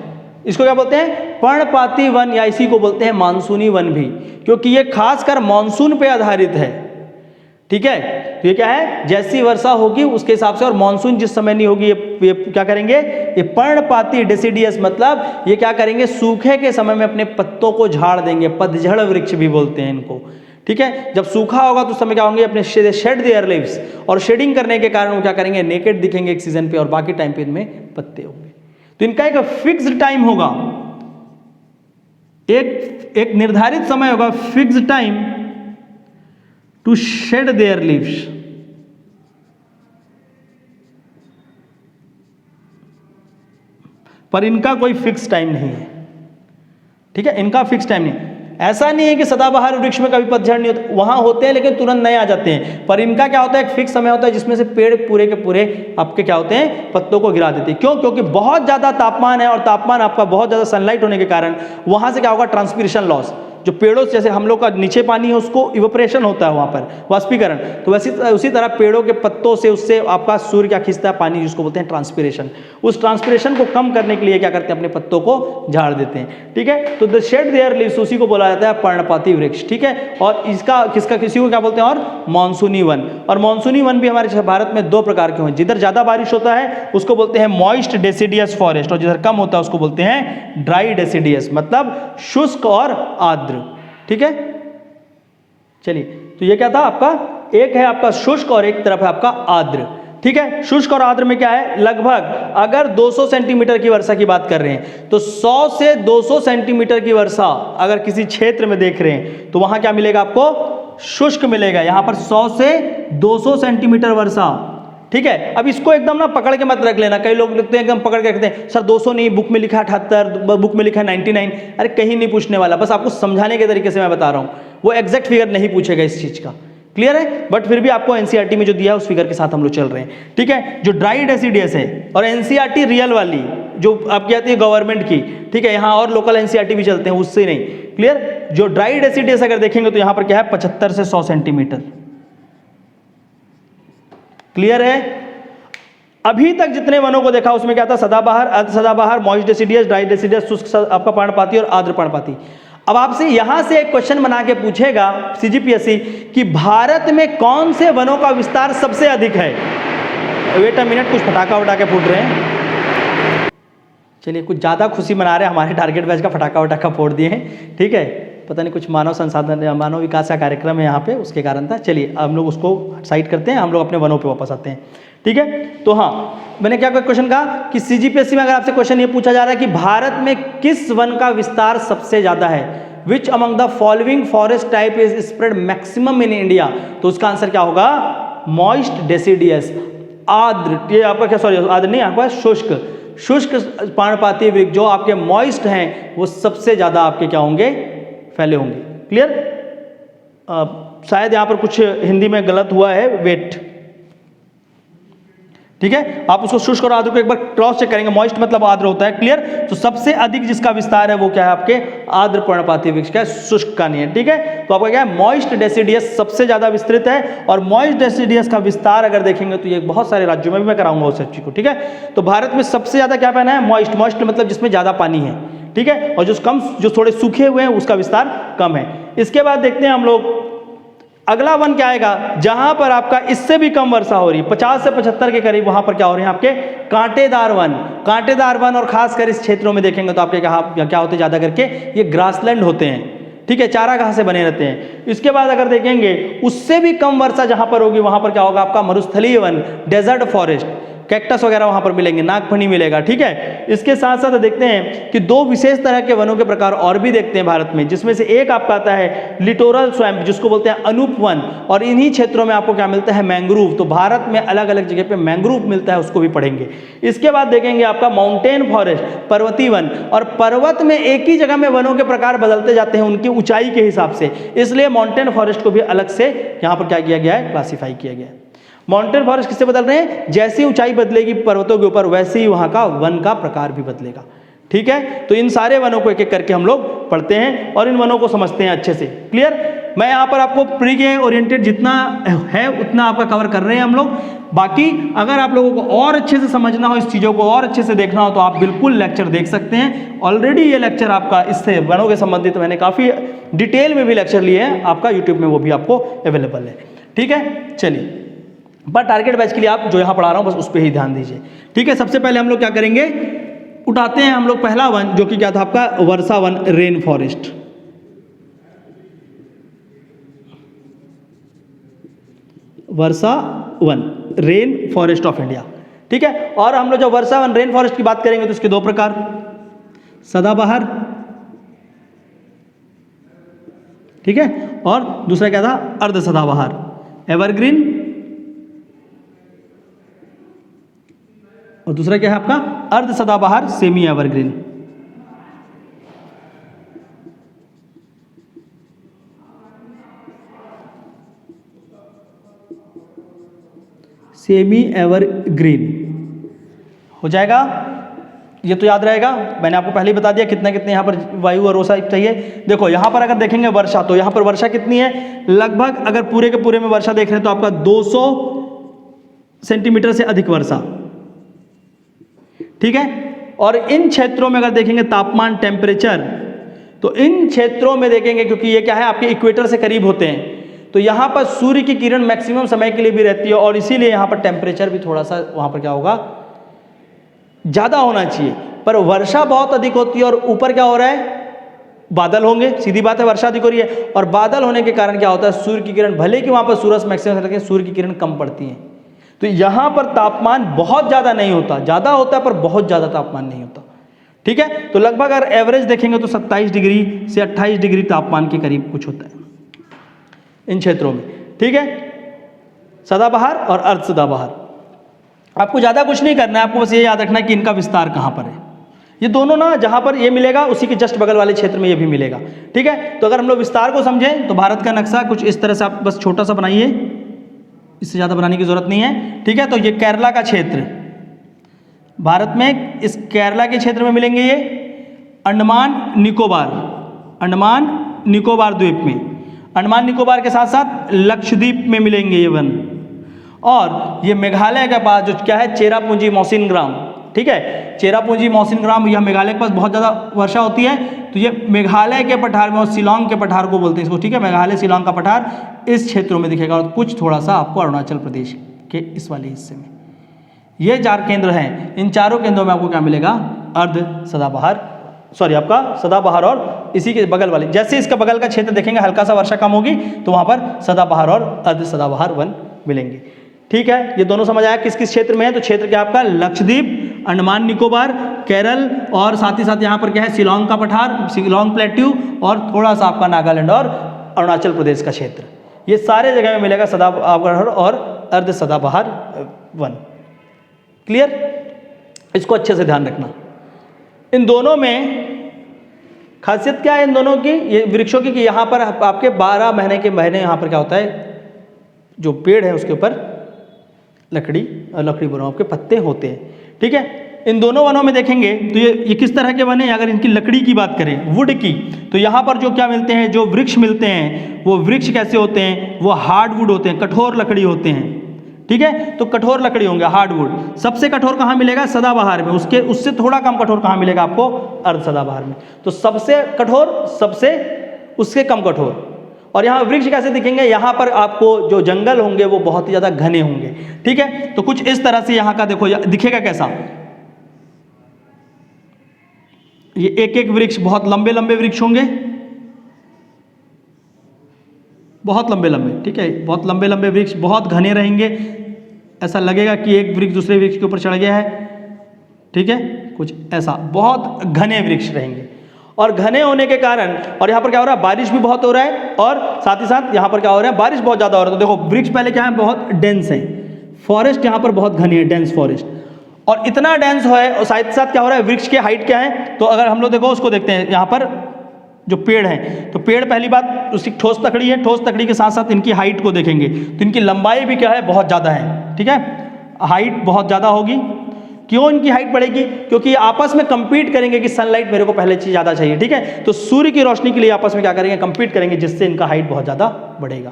इसको क्या बोलते हैं, पर्णपाती वन, या इसी को बोलते हैं मानसूनी वन भी, क्योंकि ये खासकर मानसून पे आधारित है, ठीक है। तो ये क्या है, जैसी वर्षा होगी उसके हिसाब से, और मानसून जिस समय नहीं होगी ये क्या करेंगे, ये पर्णपाती डेसिडियस, मतलब ये क्या करेंगे, सूखे के समय में अपने पत्तों को झाड़ देंगे, पतझड़ वृक्ष भी बोलते हैं इनको, ठीक है। जब सूखा होगा तो उस समय क्या होंगे, अपने शेड देयर लीव्स, और शेडिंग करने के कारण वो क्या करेंगे, नेकेड दिखेंगे एक सीजन पे, और बाकी टाइम पे इनमें पत्ते होंगे। तो इनका एक फिक्स्ड टाइम होगा, एक निर्धारित समय होगा, fixed time to shed their leaves, पर इनका कोई फिक्स टाइम नहीं है, ठीक है, इनका फिक्स टाइम नहीं। ऐसा नहीं है कि सदाबहार वृक्ष में कभी पतझड़ नहीं होता, वहां होते हैं लेकिन तुरंत नए आ जाते हैं, पर इनका क्या होता है, एक फिक्स समय होता है जिसमें से पेड़ पूरे के पूरे आपके क्या होते हैं, पत्तों को गिरा देते हैं। क्यों, क्योंकि बहुत ज्यादा तापमान है, और तापमान आपका बहुत ज्यादा सनलाइट होने के कारण वहां से क्या होगा, ट्रांसपिरेशन लॉस, जो पेड़ों से, जैसे हम लोग का नीचे पानी है उसको इवेपोरेशन होता है वहां पर, वाष्पीकरण, तो वैसे उसी तरह पेड़ों के पत्तों से उससे आपका सूर्य क्या खींचता है, पानी, जिसको बोलते हैं ट्रांसपिरेशन। उस ट्रांसपिरेशन को कम करने के लिए क्या करते हैं, अपने पत्तों को झाड़ देते हैं, ठीक है। तो द शेड देयर लीव्स, उसी को बोला जाता है पर्णपाती वृक्ष, ठीक है। और इसका किसी को क्या बोलते हैं, और मानसूनी वन। और मानसूनी वन भी हमारे भारत में 2 प्रकार के हैं, जिधर ज्यादा बारिश होता है उसको बोलते हैं मॉइस्ट डेसिडियस फॉरेस्ट, और जिधर कम होता है उसको बोलते हैं ड्राई डेसिडियस, मतलब शुष्क और आर्द्र, ठीक है। चलिए, तो ये क्या था आपका एक है आपका शुष्क और एक तरफ है आपका आर्द्र। ठीक है, शुष्क और आर्द्र में क्या है, लगभग अगर 200 सेंटीमीटर की वर्षा की बात कर रहे हैं तो 100 से 200 सेंटीमीटर की वर्षा अगर किसी क्षेत्र में देख रहे हैं तो वहां क्या मिलेगा आपको, शुष्क मिलेगा। यहां पर 100 से 200 सेंटीमीटर वर्षा। ठीक है, अब इसको एकदम ना पकड़ के मत रख लेना, कई लोग लिखते हैं एकदम पकड़ के रखते हैं, सर 200 नहीं, बुक में लिखा है 78, बुक में लिखा है 99। अरे कहीं नहीं पूछने वाला, बस आपको समझाने के तरीके से मैं बता रहा हूं, वो एग्जैक्ट फिगर नहीं पूछेगा इस चीज का। क्लियर है, बट फिर भी आपको एनसीईआरटी में जो दिया है उस फिगर के साथ हम लोग चल रहे हैं। ठीक है, जो ड्राई डेसिडियस है और एनसीईआरटी रियल वाली जो आपकी आती है गवर्नमेंट की, ठीक है, यहाँ और लोकल एनसीईआरटी भी चलते हैं, उससे नहीं। क्लियर, जो ड्राई डेसिडियस अगर देखेंगे तो यहाँ पर क्या है 75 से 100 सेंटीमीटर। क्लियर है, अभी तक जितने वनों को देखा उसमें क्या था, सदाबहार, अर्ध सदाबहार, मॉइस्ट डेसिडियस, ड्राई डेसिडियस, शुष्क आपका पर्णपाती और आर्द्र पर्णपाती। अब आपसे यहां से एक क्वेश्चन बना के पूछेगा सीजीपीएससी कि भारत में कौन से वनों का विस्तार सबसे अधिक है। वेट अ मिनट, कुछ पटाखा वटाखे फूट रहे हैं, चलिए कुछ ज़्यादा खुशी मना रहे हैं, हमारे टारगेट बैच का पटाखा वटाखा फोड़ दिए हैं। ठीक है, पता नहीं कुछ मानव संसाधन या मानव विकास का कार्यक्रम है यहाँ पे, उसके कारण था। चलिए हम लोग उसको साइड करते हैं, हम लोग अपने वनों पे वापस आते हैं। ठीक है, तो हाँ मैंने क्या क्वेश्चन कहा कि सीजीपीएससी में अगर आपसे क्वेश्चन ये पूछा जा रहा है कि भारत में किस वन का विस्तार सबसे ज्यादा है, which among the following forest type is spread maximum in India, तो उसका आंसर क्या होगा, मॉइस्ट डेसिडियस। आर्द्र, ये आपका क्या, सॉरी आर्द्र नहीं, आपका शुष्क, शुष्क पर्णपाती वृक्ष जो आपके मॉइस्ट हैं वो सबसे ज्यादा आपके क्या होंगे, फैले होंगे। क्लियर, शायद यहां पर कुछ हिंदी में गलत हुआ है, वेट। ठीक है, आप उसको शुष्क और आर्द्र को एक बार क्रॉस चेक करेंगे, मॉइस्ट मतलब आर्द्र होता है। क्लियर, तो सबसे अधिक जिसका विस्तार है वो क्या है आपके आर्द्र पर्णपाती वृक्ष का है, शुष्क का नहीं है। ठीक है, तो आपका क्या है, मॉइस्ट डेसिडियस सबसे ज्यादा विस्तृत है, और मॉइस्ट डेसिडियस का विस्तार अगर देखेंगे तो ये बहुत सारे राज्यों में भी मैं कराऊंगा उस चीज को। ठीक है, तो भारत में सबसे ज्यादा क्या पहना है, मॉइस्ट, मॉइस्ट मतलब जिसमें ज्यादा पानी है। ठीक है, और जो कम, जो थोड़े सूखे हुए हैं उसका विस्तार कम है। इसके बाद देखते हैं हम लोग अगला वन क्या आएगा, जहां पर आपका इससे भी कम वर्षा हो रही है, 50 से 75 के करीब, वहां पर क्या हो रहे हैं आपके कांटेदार वन। कांटेदार वन और खासकर इस क्षेत्रों में देखेंगे तो आपके क्या होते हैं, ज्यादा करके ये ग्रासलैंड होते हैं। ठीक है, चारा घास से बने रहते हैं। इसके बाद अगर देखेंगे उससे भी कम वर्षा जहां पर होगी वहां पर क्या होगा आपका मरुस्थलीय वन, डेजर्ट फॉरेस्ट, कैक्टस वगैरह वहां पर मिलेंगे, नागफनी मिलेगा। ठीक है, इसके साथ साथ देखते हैं कि दो विशेष तरह के वनों के प्रकार और भी देखते हैं भारत में, जिसमें से एक आपका आता है लिटोरल स्वैम्प, जिसको बोलते हैं अनूप वन, और इन्हीं क्षेत्रों में आपको क्या मिलता है, मैंग्रोव। तो भारत में अलग अलग जगह पे मैंग्रोव मिलता है, उसको भी पढ़ेंगे। इसके बाद देखेंगे आपका माउंटेन फॉरेस्ट, पर्वतीय वन, और पर्वत में एक ही जगह में वनों के प्रकार बदलते जाते हैं उनकी ऊंचाई के हिसाब से, इसलिए माउंटेन फॉरेस्ट को भी अलग से यहाँ पर क्या किया गया है, क्लासीफाई किया गया है। माउंटेन फॉरेस्ट किससे बदल रहे हैं, जैसी ऊंचाई बदलेगी पर्वतों के ऊपर वैसे ही वहां का वन का प्रकार भी बदलेगा। ठीक है, तो इन सारे वनों को एक एक करके हम लोग पढ़ते हैं और इन वनों को समझते हैं अच्छे से। क्लियर, मैं यहाँ पर आपको प्री के ओरिएंटेड जितना है उतना आपका कवर कर रहे हैं हम लोग। बाकी अगर आप लोगों को और अच्छे से समझना हो, इस चीज़ों को और अच्छे से देखना हो, तो आप बिल्कुल लेक्चर देख सकते हैं। ऑलरेडी ये लेक्चर आपका इससे वनों के संबंधित मैंने काफ़ी डिटेल में भी लेक्चर लिए हैं, आपका यूट्यूब में वो भी आपको अवेलेबल है। ठीक है, चलिए, पर टारगेट बैच के लिए आप जो यहाँ पढ़ा रहा हूँ बस उस पर ही ध्यान दीजिए। ठीक है, सबसे पहले हम लोग क्या करेंगे, उठाते हैं हम लोग पहला वन, जो कि क्या था आपका वर्षा वन, रेन फॉरेस्ट। वर्षा वन, रेन फॉरेस्ट ऑफ इंडिया। ठीक है, और हम लोग जब वर्षा वन रेन फॉरेस्ट की बात करेंगे तो इसके दो प्रकार, सदाबहार, ठीक है, और दूसरा क्या था, अर्ध सदाबहार, एवरग्रीन, और दूसरा क्या है आपका अर्ध सदाबहार, सेमी एवरग्रीन। सेमी एवरग्रीन हो जाएगा, ये तो याद रहेगा। मैंने आपको पहले ही बता दिया कितने कितने यहाँ पर वायु और वर्षा चाहिए। देखो यहाँ पर अगर देखेंगे वर्षा, तो यहाँ पर वर्षा कितनी है, लगभग अगर पूरे के पूरे में वर्षा देख रहे हैं तो आपका 200 सेंटीमीटर से अधिक वर्षा। ठीक है, और इन क्षेत्रों में अगर देखेंगे तापमान, टेम्परेचर, तो इन क्षेत्रों में देखेंगे क्योंकि ये क्या है आपके इक्वेटर से करीब होते हैं, तो यहाँ पर सूर्य की किरण मैक्सिमम समय के लिए भी रहती है, और इसीलिए यहाँ पर टेम्परेचर भी थोड़ा सा वहाँ पर क्या होगा, ज़्यादा होना चाहिए। पर वर्षा बहुत अधिक होती है और ऊपर क्या हो रहा है, बादल होंगे, सीधी बात है, वर्षा अधिक हो रही है। और बादल होने के कारण क्या होता है, सूर्य की किरण, भले कि वहाँ पर सूरज मैक्सिमम रखें, सूर्य की किरण कम पड़ती है, तो यहाँ पर तापमान बहुत ज़्यादा नहीं होता, ज़्यादा होता है पर बहुत ज़्यादा तापमान नहीं होता। ठीक है, तो लगभग अगर एवरेज देखेंगे तो 27 डिग्री से 28 डिग्री तापमान के करीब कुछ होता है इन क्षेत्रों में। ठीक है, सदाबहार और अर्ध सदाबहार। आपको ज़्यादा कुछ नहीं करना है, आपको बस ये याद रखना है कि इनका विस्तार कहाँ पर है। ये दोनों ना जहाँ पर ये मिलेगा उसी के जस्ट बगल वाले क्षेत्र में ये भी मिलेगा। ठीक है, तो अगर हम लोग विस्तार को समझें तो भारत का नक्शा कुछ इस तरह से, आप बस छोटा सा बनाइए, इससे ज़्यादा बनाने की ज़रूरत नहीं है। ठीक है, तो ये केरला का क्षेत्र, भारत में इस केरला के क्षेत्र में मिलेंगे ये अंडमान निकोबार, अंडमान निकोबार द्वीप में, अंडमान निकोबार के साथ साथ लक्षद्वीप में मिलेंगे ये वन। और ये मेघालय के पास जो क्या है, चेरापूंजी मौसिनग्राम। ठीक है, चेरापूंजी मौसिनग्राम, यह मेघालय के पास बहुत ज़्यादा वर्षा होती है, तो ये मेघालय के पठार में और शिलांग के पठार को बोलते हैं इसको। ठीक है, मेघालय शिलांग का पठार इस क्षेत्रों में दिखेगा, और कुछ थोड़ा सा आपको अरुणाचल प्रदेश के इस वाले हिस्से में। ये 4 केंद्र हैं, इन चारों केंद्रों में आपको क्या मिलेगा, अर्ध सदाबहार, सॉरी आपका सदाबहार, और इसी के बगल वाले, जैसे इसका बगल का क्षेत्र देखेंगे हल्का सा वर्षा कम होगी तो वहाँ पर सदाबहार और अर्ध सदाबहार वन मिलेंगे। ठीक है, ये दोनों समझ आया किस किस क्षेत्र में है, तो क्षेत्र क्या आपका लक्षद्वीप, अंडमान निकोबार, केरल, और साथ ही साथ यहाँ पर क्या है, शिलांग का पठार, शिलांग प्लेट्यू, और थोड़ा सा आपका नागालैंड और अरुणाचल प्रदेश का क्षेत्र। ये सारे जगह में मिलेगा सदाबहार और अर्ध सदाबहार वन। क्लियर, इसको अच्छे से ध्यान रखना। इन दोनों में खासियत क्या है इन दोनों की, ये वृक्षों की, कि यहाँ पर आपके 12 महीने के महीने यहाँ पर क्या होता है, जो पेड़ है उसके ऊपर लकड़ी बोलो आपके पत्ते होते हैं। ठीक है, इन दोनों वनों में देखेंगे तो ये किस तरह के वन हैं, अगर इनकी लकड़ी की बात करें, वुड की, तो यहाँ पर जो क्या मिलते हैं, जो वृक्ष मिलते हैं, वो वृक्ष कैसे होते हैं, वो हार्ड वुड होते हैं, कठोर लकड़ी होते हैं। ठीक है, तो कठोर लकड़ी होंगे, हार्डवुड। सबसे कठोर कहाँ मिलेगा, सदाबहार में, उससे थोड़ा कम कठोर कहाँ मिलेगा आपको, अर्ध सदाबहार में। तो सबसे कठोर, सबसे उससे कम कठोर। और यहाँ वृक्ष कैसे दिखेंगे, यहाँ पर आपको जो जंगल होंगे वो बहुत ही ज़्यादा घने होंगे। ठीक है, तो कुछ इस तरह से यहाँ का देखो दिखेगा कैसा, ये एक एक वृक्ष बहुत लंबे लंबे वृक्ष होंगे, बहुत लंबे लंबे। ठीक है, बहुत लंबे लंबे वृक्ष, बहुत घने रहेंगे, ऐसा लगेगा कि एक वृक्ष दूसरे वृक्ष के ऊपर चढ़ गया है। ठीक है, कुछ ऐसा बहुत घने वृक्ष रहेंगे। और घने होने के कारण, और यहाँ पर क्या हो रहा है, बारिश भी बहुत हो रहा है, और साथ ही साथ यहाँ पर क्या हो रहा है, बारिश बहुत ज़्यादा हो रहा है। तो देखो वृक्ष पहले क्या है, बहुत डेंस है, फॉरेस्ट यहाँ पर बहुत घनी है, डेंस फॉरेस्ट, और इतना डेंस है, और साथ ही साथ क्या हो रहा है, वृक्ष की हाइट क्या है, तो अगर हम लोग देखो उसको देखते हैं, यहाँ पर जो पेड़ हैं, तो पेड़ पहली बात उसकी ठोस तकड़ी है, ठोस तकड़ी के साथ साथ इनकी हाइट को देखेंगे तो इनकी लंबाई भी क्या है, बहुत ज़्यादा है। ठीक है, हाइट बहुत ज़्यादा होगी। क्यों इनकी हाइट बढ़ेगी, क्योंकि ये आपस में कंपीट करेंगे कि सनलाइट मेरे को पहले चीज़ ज़्यादा चाहिए। ठीक है, तो सूर्य की रोशनी के लिए आपस में क्या करेंगे, कंपीट करेंगे, जिससे इनका हाइट बहुत ज़्यादा बढ़ेगा।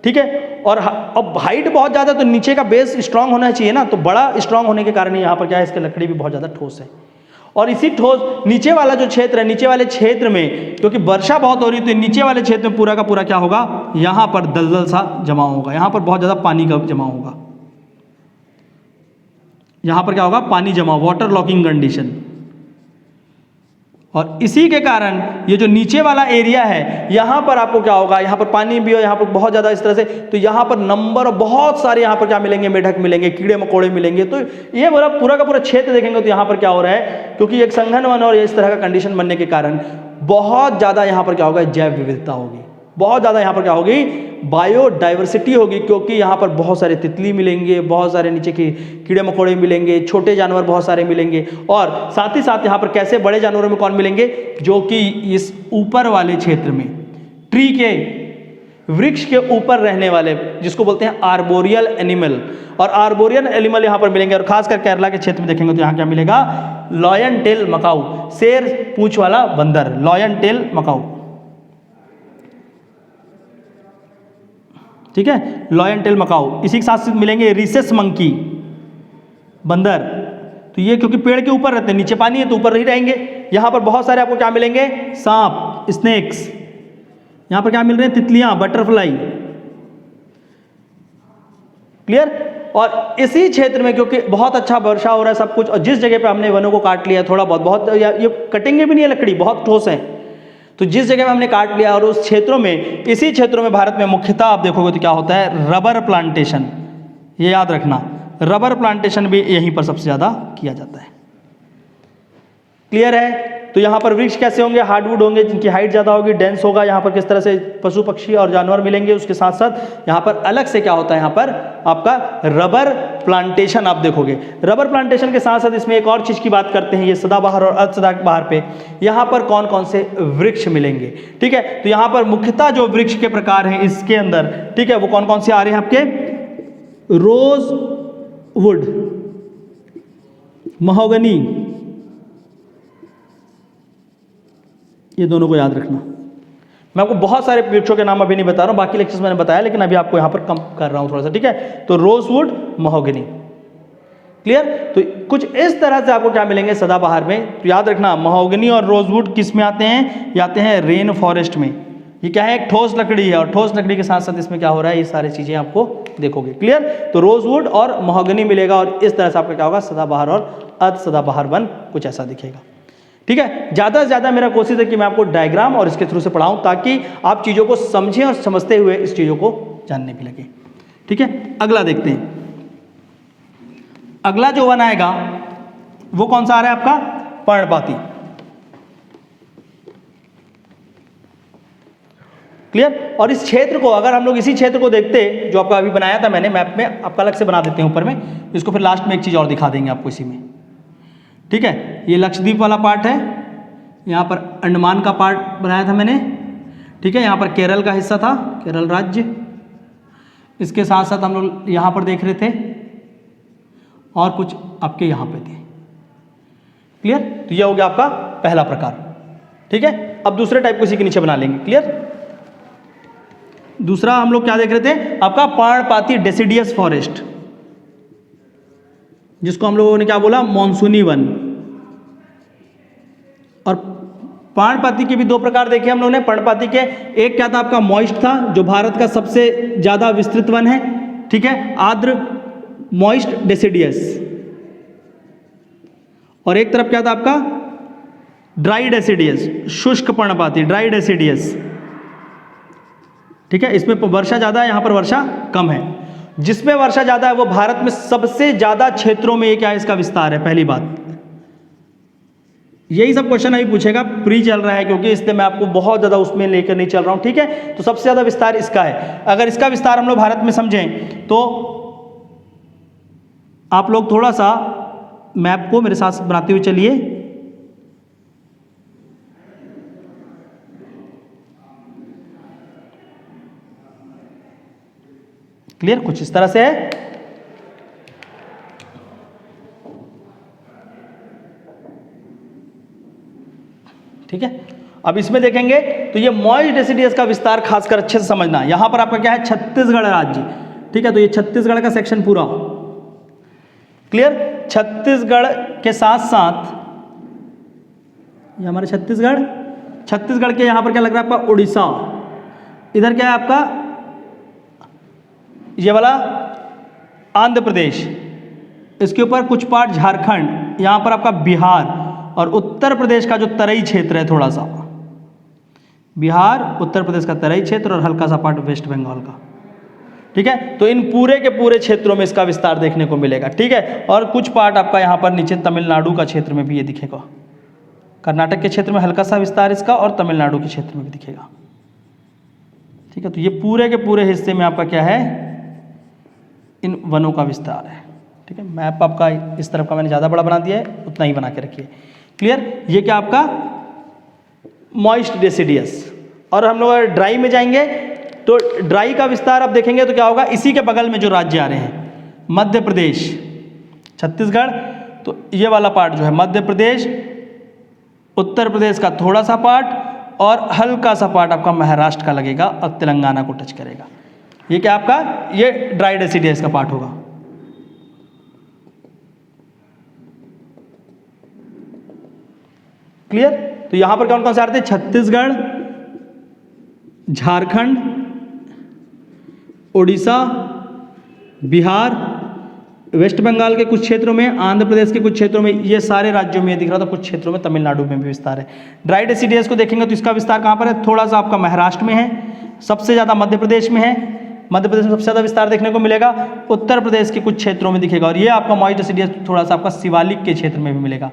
ठीक है, और अब हाइट बहुत ज़्यादा, तो नीचे का बेस स्ट्रांग होना चाहिए ना, तो बड़ा स्ट्रांग होने के कारण यहाँ पर क्या है, इसकी लकड़ी भी बहुत ज़्यादा ठोस है। और इसी ठोस नीचे वाला जो क्षेत्र है, नीचे वाले क्षेत्र में क्योंकि वर्षा बहुत हो रही है, तो नीचे वाले क्षेत्र में पूरा का पूरा क्या होगा, यहाँ पर दलदल सा जमा होगा, यहाँ पर बहुत ज़्यादा पानी का जमा होगा, यहाँ पर क्या होगा, पानी जमा, वाटर लॉकिंग कंडीशन। और इसी के कारण ये जो नीचे वाला एरिया है, यहाँ पर आपको क्या होगा, यहाँ पर पानी भी हो, यहाँ पर बहुत ज़्यादा इस तरह से, तो यहाँ पर नंबर बहुत सारे यहाँ पर क्या मिलेंगे, मेढक मिलेंगे, कीड़े मकोड़े मिलेंगे। तो ये पूरा का पूरा क्षेत्र देखेंगे तो यहाँ पर क्या हो रहा है, क्योंकि एक संघन वन और इस तरह का कंडीशन बनने के कारण बहुत ज़्यादा यहाँ पर क्या होगा, जैव विविधता होगी, बहुत ज़्यादा यहाँ पर क्या होगी, बायोडाइवर्सिटी होगी, क्योंकि यहाँ पर बहुत सारे तितली मिलेंगे, बहुत सारे नीचे के कीड़े मकोड़े मिलेंगे, छोटे जानवर बहुत सारे मिलेंगे, और साथ ही साथ यहाँ पर कैसे बड़े जानवरों में कौन मिलेंगे, जो कि इस ऊपर वाले क्षेत्र में ट्री के, वृक्ष के ऊपर रहने वाले, जिसको बोलते हैं आर्बोरियल एनिमल। और आर्बोरियल एनिमल यहाँ पर मिलेंगे, और खासकर केरला के क्षेत्र में देखेंगे तो यहाँ क्या मिलेगा, लॉयन टेल मकाऊ, शेर पूंछ वाला बंदर, लॉयन टेल मकाऊ। ठीक है, लॉयन टेल मकाऊ। इसी के साथ मिलेंगे रिसेस मंकी, बंदर, तो ये क्योंकि पेड़ के ऊपर रहते हैं, नीचे पानी है तो ऊपर नहीं रहेंगे। यहाँ पर बहुत सारे आपको क्या मिलेंगे, सांप, स्नेक्स, यहाँ पर क्या मिल रहे हैं, तितलियां, बटरफ्लाई। क्लियर। और इसी क्षेत्र में क्योंकि बहुत अच्छा वर्षा हो रहा है सब कुछ, और जिस जगह पे हमने वनों को काट लिया थोड़ा बहुत ये कटेंगे भी नहीं है, लकड़ी बहुत ठोस है, तो जिस जगह में हमने काट लिया और उस क्षेत्रों में, इसी क्षेत्रों में भारत में मुख्यतः आप देखोगे तो क्या होता है, रबर प्लांटेशन। ये याद रखना, रबर प्लांटेशन भी यहीं पर सबसे ज़्यादा किया जाता है। क्लियर है? तो यहाँ पर वृक्ष कैसे होंगे, हार्डवुड होंगे जिनकी हाइट ज़्यादा होगी, डेंस होगा। यहाँ पर किस तरह से पशु पक्षी और जानवर मिलेंगे, उसके साथ साथ यहाँ पर अलग से क्या होता है, यहाँ पर आपका रबर प्लांटेशन आप देखोगे। रबर प्लांटेशन के साथ साथ इसमें एक और चीज़ की बात करते हैं, ये सदाबहार और अर्धसदाबहार पे यहाँ पर कौन कौन से वृक्ष मिलेंगे। ठीक है, तो यहाँ पर मुख्यतः जो वृक्ष के प्रकार हैं इसके अंदर, ठीक है, वो कौन कौन से आ रहे हैं आपके, रोज वुड, महोगनी, ये दोनों को याद रखना। मैं आपको बहुत सारे वृक्षों के नाम अभी नहीं बता रहा हूँ, बाकी लेक्चर्स मैंने बताया, लेकिन अभी आपको यहाँ पर कम कर रहा हूँ थोड़ा सा। ठीक है, तो रोजवुड, महोगनी। क्लियर? तो कुछ इस तरह से आपको क्या मिलेंगे सदाबहार में। तो याद रखना, महोगनी और रोजवुड किस में आते हैं, ये आते हैं रेन फॉरेस्ट में। ये क्या है, एक ठोस लकड़ी है, और ठोस लकड़ी के साथ साथ इसमें क्या हो रहा है, ये सारी चीजें आपको देखोगे। क्लियर? तो रोजवुड और महोगनी मिलेगा, और इस तरह से आपका क्या होगा, सदाबहार और अर्धसदाबहार वन कुछ ऐसा दिखेगा। ठीक है, ज़्यादा से ज़्यादा मेरा कोशिश है कि मैं आपको डायग्राम और इसके थ्रू से पढ़ाऊं, ताकि आप चीज़ों को समझें और समझते हुए इस चीज़ों को जानने भी लगे। ठीक है, अगला देखते हैं। अगला जो वन आएगा वो कौन सा आ रहा है आपका, पर्णपाती। क्लियर? और इस क्षेत्र को अगर हम लोग इसी क्षेत्र को देखते, जो आपका अभी बनाया था मैंने मैप में, आपका अलग से बना देते हैं ऊपर में, इसको फिर लास्ट में एक चीज़ और दिखा देंगे आपको इसी में। ठीक है, ये लक्षद्वीप वाला पार्ट है, यहाँ पर अंडमान का पार्ट बनाया था मैंने। ठीक है, यहाँ पर केरल का हिस्सा था, केरल राज्य, इसके साथ साथ हम लोग यहाँ पर देख रहे थे, और कुछ आपके यहाँ पे थे। क्लियर? तो यह हो गया आपका पहला प्रकार। ठीक है, अब दूसरे टाइप को इसी के नीचे बना लेंगे। क्लियर? दूसरा हम लोग क्या देख रहे थे, आपका पर्णपाती डेसिडियस फॉरेस्ट, जिसको हम लोगों ने क्या बोला, मॉनसूनी वन। और पर्णपाती के भी दो प्रकार देखे हम लोगों ने। पर्णपाती के एक क्या था आपका, मॉइस्ट था, जो भारत का सबसे ज्यादा विस्तृत वन है। ठीक है, आर्द्र मॉइस्ट डेसिडियस। और एक तरफ क्या था आपका, ड्राई डेसिडियस, शुष्क पर्णपाती, ड्राई डेसिडियस। ठीक है, इसमें वर्षा ज्यादा है, यहां पर वर्षा कम है। जिसमें वर्षा ज्यादा है वो भारत में सबसे ज्यादा क्षेत्रों में ये क्या है, इसका विस्तार है। पहली बात, यही सब क्वेश्चन अभी पूछेगा, प्री चल रहा है क्योंकि इसलिए मैं आपको बहुत ज्यादा उसमें लेकर नहीं चल रहा हूं। ठीक है, तो सबसे ज्यादा विस्तार इसका है। अगर इसका विस्तार हम लोग भारत में समझें तो आप लोग थोड़ा सा मैप को मेरे साथ बनाते हुए चलिए। क्लियर? कुछ इस तरह से है। ठीक है, अब इसमें देखेंगे तो ये मॉइस्ट डेसिडियस का विस्तार खासकर अच्छे से समझना। यहां पर आपका क्या है, छत्तीसगढ़ राज्य। ठीक है, तो ये छत्तीसगढ़ का सेक्शन पूरा। क्लियर? छत्तीसगढ़ के साथ साथ ये हमारे छत्तीसगढ़ के यहां पर क्या लग रहा है आपका, उड़ीसा। इधर क्या है आपका, ये वाला आंध्र प्रदेश, इसके ऊपर कुछ पार्ट झारखंड, यहां पर आपका बिहार, और उत्तर प्रदेश का जो तराई क्षेत्र है, थोड़ा सा बिहार, उत्तर प्रदेश का तराई क्षेत्र, और हल्का सा पार्ट वेस्ट बंगाल का। ठीक है, तो इन पूरे के पूरे क्षेत्रों में इसका विस्तार देखने को मिलेगा। ठीक है, और कुछ पार्ट आपका यहाँ पर नीचे तमिलनाडु का क्षेत्र में भी ये दिखेगा। कर्नाटक के क्षेत्र में हल्का सा विस्तार इसका, और तमिलनाडु के क्षेत्र में भी दिखेगा। ठीक है, तो ये पूरे के पूरे हिस्से में आपका क्या है, इन वनों का विस्तार है। ठीक है, मैप आपका इस तरफ का मैंने ज़्यादा बड़ा बना दिया है, उतना ही बना के रखिए। क्लियर? ये क्या आपका मॉइस्ट डेसिडियस। और हम लोग ड्राई में जाएंगे तो ड्राई का विस्तार अब देखेंगे तो क्या होगा, इसी के बगल में जो राज्य आ रहे हैं, मध्य प्रदेश, छत्तीसगढ़, तो ये वाला पार्ट जो है मध्य प्रदेश, उत्तर प्रदेश का थोड़ा सा पार्ट, और हल्का सा पार्ट आपका महाराष्ट्र का लगेगा और तेलंगाना को टच करेगा। ये क्या आपका, ये ड्राई डेसिडियस का पार्ट होगा। क्लियर? तो यहां पर कौन कौन से आ रहे थे, छत्तीसगढ़, झारखंड, उड़ीसा, बिहार, वेस्ट बंगाल के कुछ क्षेत्रों में, आंध्र प्रदेश के कुछ क्षेत्रों में, ये सारे राज्यों में दिख रहा था, कुछ क्षेत्रों में तमिलनाडु में भी विस्तार है। ड्राई डेसिडियस को देखेंगे तो इसका विस्तार कहाँ पर है, थोड़ा सा आपका महाराष्ट्र में है, सबसे ज़्यादा मध्य प्रदेश में है, मध्य प्रदेश में सबसे ज़्यादा विस्तार देखने को मिलेगा, उत्तर प्रदेश के कुछ क्षेत्रों में दिखेगा, और ये आपका मॉइस्ट डेसिडियस थोड़ा सा आपका शिवालिक के क्षेत्र में भी मिलेगा।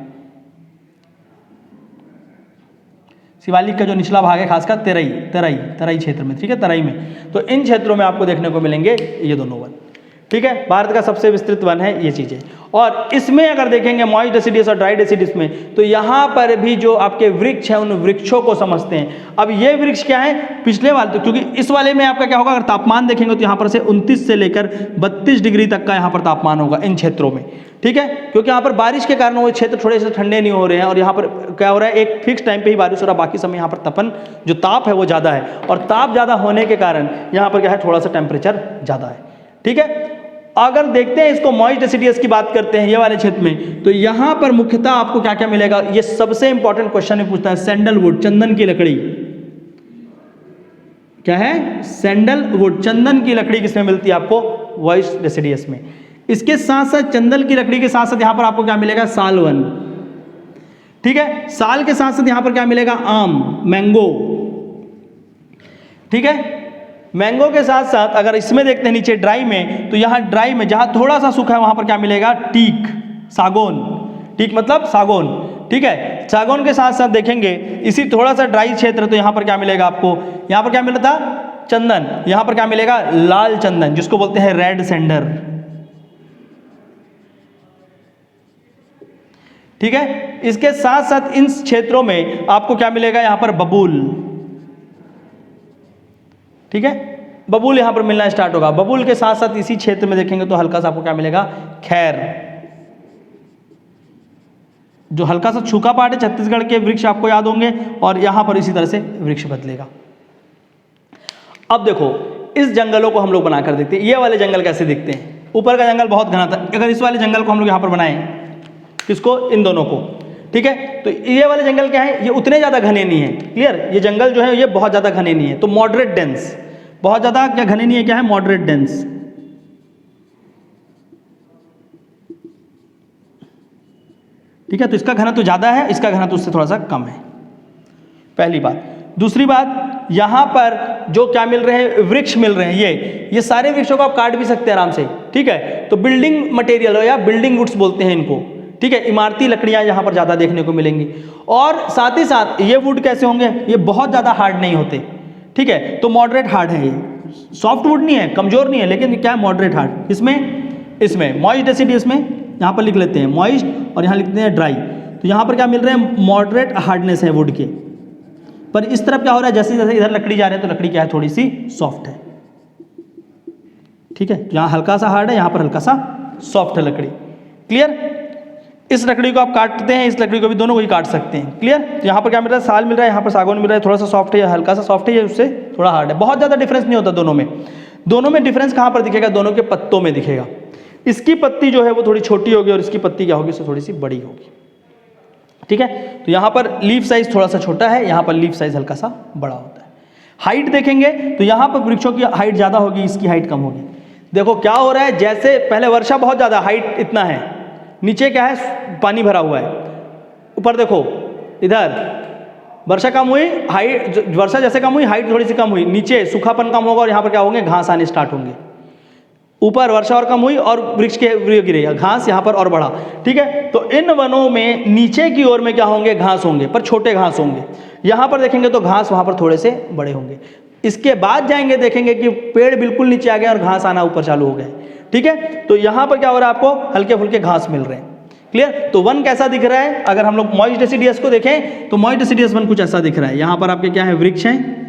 शिवालिक का जो निचला भाग है खासकर तराई क्षेत्र में, ठीक है, तराई में, तो इन क्षेत्रों में आपको देखने को मिलेंगे ये दोनों वन, ठीक है। भारत का सबसे विस्तृत वन है ये चीज़ें। और इसमें अगर देखेंगे मॉइस्ट डेसिडियस और ड्राई डेसिडियस में, तो यहाँ पर भी जो आपके वृक्ष हैं उन वृक्षों को समझते हैं। अब ये वृक्ष क्या है, पिछले वाले तो, क्योंकि इस वाले में आपका क्या होगा, अगर तापमान देखेंगे तो यहाँ पर से 29 से लेकर 32 डिग्री तक का यहाँ पर तापमान होगा इन क्षेत्रों में, ठीक है, क्योंकि यहाँ पर बारिश के कारण वो क्षेत्र थोड़े से ठंडे नहीं हो रहे हैं, और यहाँ पर क्या हो रहा है, एक फिक्स टाइम पे ही बारिश हो रहा है, बाकी समय यहाँ पर तपन जो ताप है वो ज़्यादा है, और ताप ज़्यादा होने के कारण यहाँ पर क्या है, थोड़ा सा टेम्परेचर ज़्यादा है, ठीक है। अगर देखते हैं इसको मॉइस्ट डेसिडियस की बात करते हैं ये वाले क्षेत्र में, तो यहाँ पर मुख्यतः आपको क्या क्या मिलेगा, ये सबसे इंपॉर्टेंट क्वेश्चन में पूछता है, सैंडलवुड, चंदन की लकड़ी, क्या है, सैंडलवुड, चंदन की लकड़ी किसमें मिलती है आपको, मॉइस्ट डेसिडियस में। इसके साथ साथ चंदन की लकड़ी के साथ साथ यहाँ पर आपको क्या मिलेगा, सालवन, ठीक है, साल के साथ साथ यहाँ पर क्या मिलेगा, आम, मैंगो, ठीक है। मैंगो के साथ साथ अगर इसमें देखते हैं नीचे ड्राई में, तो यहाँ ड्राई में जहाँ थोड़ा सा सूखा है वहाँ पर क्या मिलेगा, टीक, सागौन, टीक मतलब सागौन, ठीक है। सागौन के साथ साथ देखेंगे इसी थोड़ा सा ड्राई क्षेत्र, तो यहाँ पर क्या मिलेगा आपको, यहाँ पर क्या मिला था, चंदन, यहाँ पर क्या मिलेगा, लाल चंदन, जिसको बोलते हैं रेड सैंडर, ठीक है। इसके साथ साथ इन क्षेत्रों में आपको क्या मिलेगा, यहाँ पर बबूल, ठीक है, बबूल यहाँ पर मिलना स्टार्ट होगा। बबूल के साथ साथ इसी क्षेत्र में देखेंगे तो हल्का सा आपको क्या मिलेगा, खैर, जो हल्का सा सूखा पार्ट है, छत्तीसगढ़ के वृक्ष आपको याद होंगे, और यहाँ पर इसी तरह से वृक्ष बदलेगा। अब देखो इस जंगलों को हम लोग बनाकर देखते हैं, ये वाले जंगल कैसे दिखते हैं। ऊपर का जंगल बहुत घना था, अगर इस वाले जंगल को हम लोग यहाँ पर बनाएं, किसको, इन दोनों को, ठीक है, तो ये वाले जंगल क्या है, ये उतने ज़्यादा घने नहीं है, क्लियर, ये जंगल जो है ये बहुत ज़्यादा घने नहीं है, तो मॉडरेट डेंस, बहुत ज़्यादा क्या घने नहीं है, क्या है, मॉडरेट डेंस, ठीक है। तो इसका घनत्व ज़्यादा है, इसका घनत्व उससे थोड़ा सा कम है, पहली बात। दूसरी बात, यहाँ पर जो क्या मिल रहे हैं, वृक्ष मिल रहे हैं, ये सारे वृक्षों को आप काट भी सकते हैं आराम से, ठीक है। तो बिल्डिंग मटेरियल हो या बिल्डिंग वुड्स बोलते हैं इनको, ठीक है, इमारती लकड़ियाँ यहाँ पर ज़्यादा देखने को मिलेंगी। और साथ ही साथ ये वुड कैसे होंगे, ये बहुत ज़्यादा हार्ड नहीं होते, ठीक है, तो मॉडरेट हार्ड है, ये सॉफ्ट वुड नहीं है, कमज़ोर नहीं है, लेकिन क्या है, मॉडरेट हार्ड। इसमें मॉइस्ट डेसिडियस में यहाँ पर लिख लेते हैं मॉइस्ट, और यहाँ लिखते हैं ड्राई, तो यहाँ पर क्या मिल रहे हैं, मॉडरेट हार्डनेस है वुड के। पर इस तरफ क्या हो रहा है, जैसे जैसे इधर लकड़ी जा रहे हैं तो लकड़ी क्या है, थोड़ी सी सॉफ्ट है, ठीक है, यहाँ हल्का सा हार्ड है, यहाँ पर हल्का सा सॉफ्ट है लकड़ी, क्लियर। इस लकड़ी को आप काटते हैं, इस लकड़ी को भी, दोनों को ही काट सकते हैं, क्लियर। तो यहाँ पर क्या मिल रहा है, साल मिल रहा है, यहाँ पर सागौन मिल रहा है, थोड़ा सा सॉफ्ट है, हल्का सा सॉफ्ट है, ये उससे थोड़ा हार्ड है, बहुत ज़्यादा डिफरेंस नहीं होता दोनों में। दोनों में डिफरेंस कहाँ पर दिखेगा, दोनों के पत्तों में दिखेगा। इसकी पत्ती जो है वो थोड़ी छोटी होगी, और इसकी पत्ती क्या होगी, इससे थोड़ी सी बड़ी होगी, ठीक है। तो यहाँ पर लीफ साइज थोड़ा सा छोटा है, यहाँ पर लीफ साइज हल्का सा बड़ा होता है। हाइट देखेंगे तो यहाँ पर वृक्षों की हाइट ज़्यादा होगी, इसकी हाइट कम होगी। देखो क्या हो रहा है, जैसे पहले वर्षा बहुत ज़्यादा, हाइट इतना है, नीचे क्या है, पानी भरा हुआ है, ऊपर देखो इधर वर्षा कम हुई, हाइट, वर्षा जैसे कम हुई हाइट थोड़ी सी कम हुई, नीचे सूखापन कम होगा, और यहाँ पर क्या होंगे, घास आने स्टार्ट होंगे। ऊपर वर्षा और कम हुई और वृक्ष के गिरे, घास यहाँ पर और बढ़ा, ठीक है। तो इन वनों में नीचे की ओर में क्या होंगे, घास होंगे, पर छोटे घास होंगे। यहाँ पर देखेंगे तो घास वहाँ पर थोड़े से बड़े होंगे। इसके बाद जाएंगे देखेंगे कि पेड़ बिल्कुल नीचे आ गए और घास आना ऊपर चालू हो गए, ठीक है। तो यहाँ पर क्या हो रहा है, आपको हल्के फुल्के घास मिल रहे हैं, क्लियर। तो वन कैसा दिख रहा है, अगर हम लोग मॉइस्ट डेसिडियस को देखें तो मॉइस्ट डेसिडियस वन कुछ ऐसा दिख रहा है। यहाँ पर आपके क्या है, वृक्ष हैं,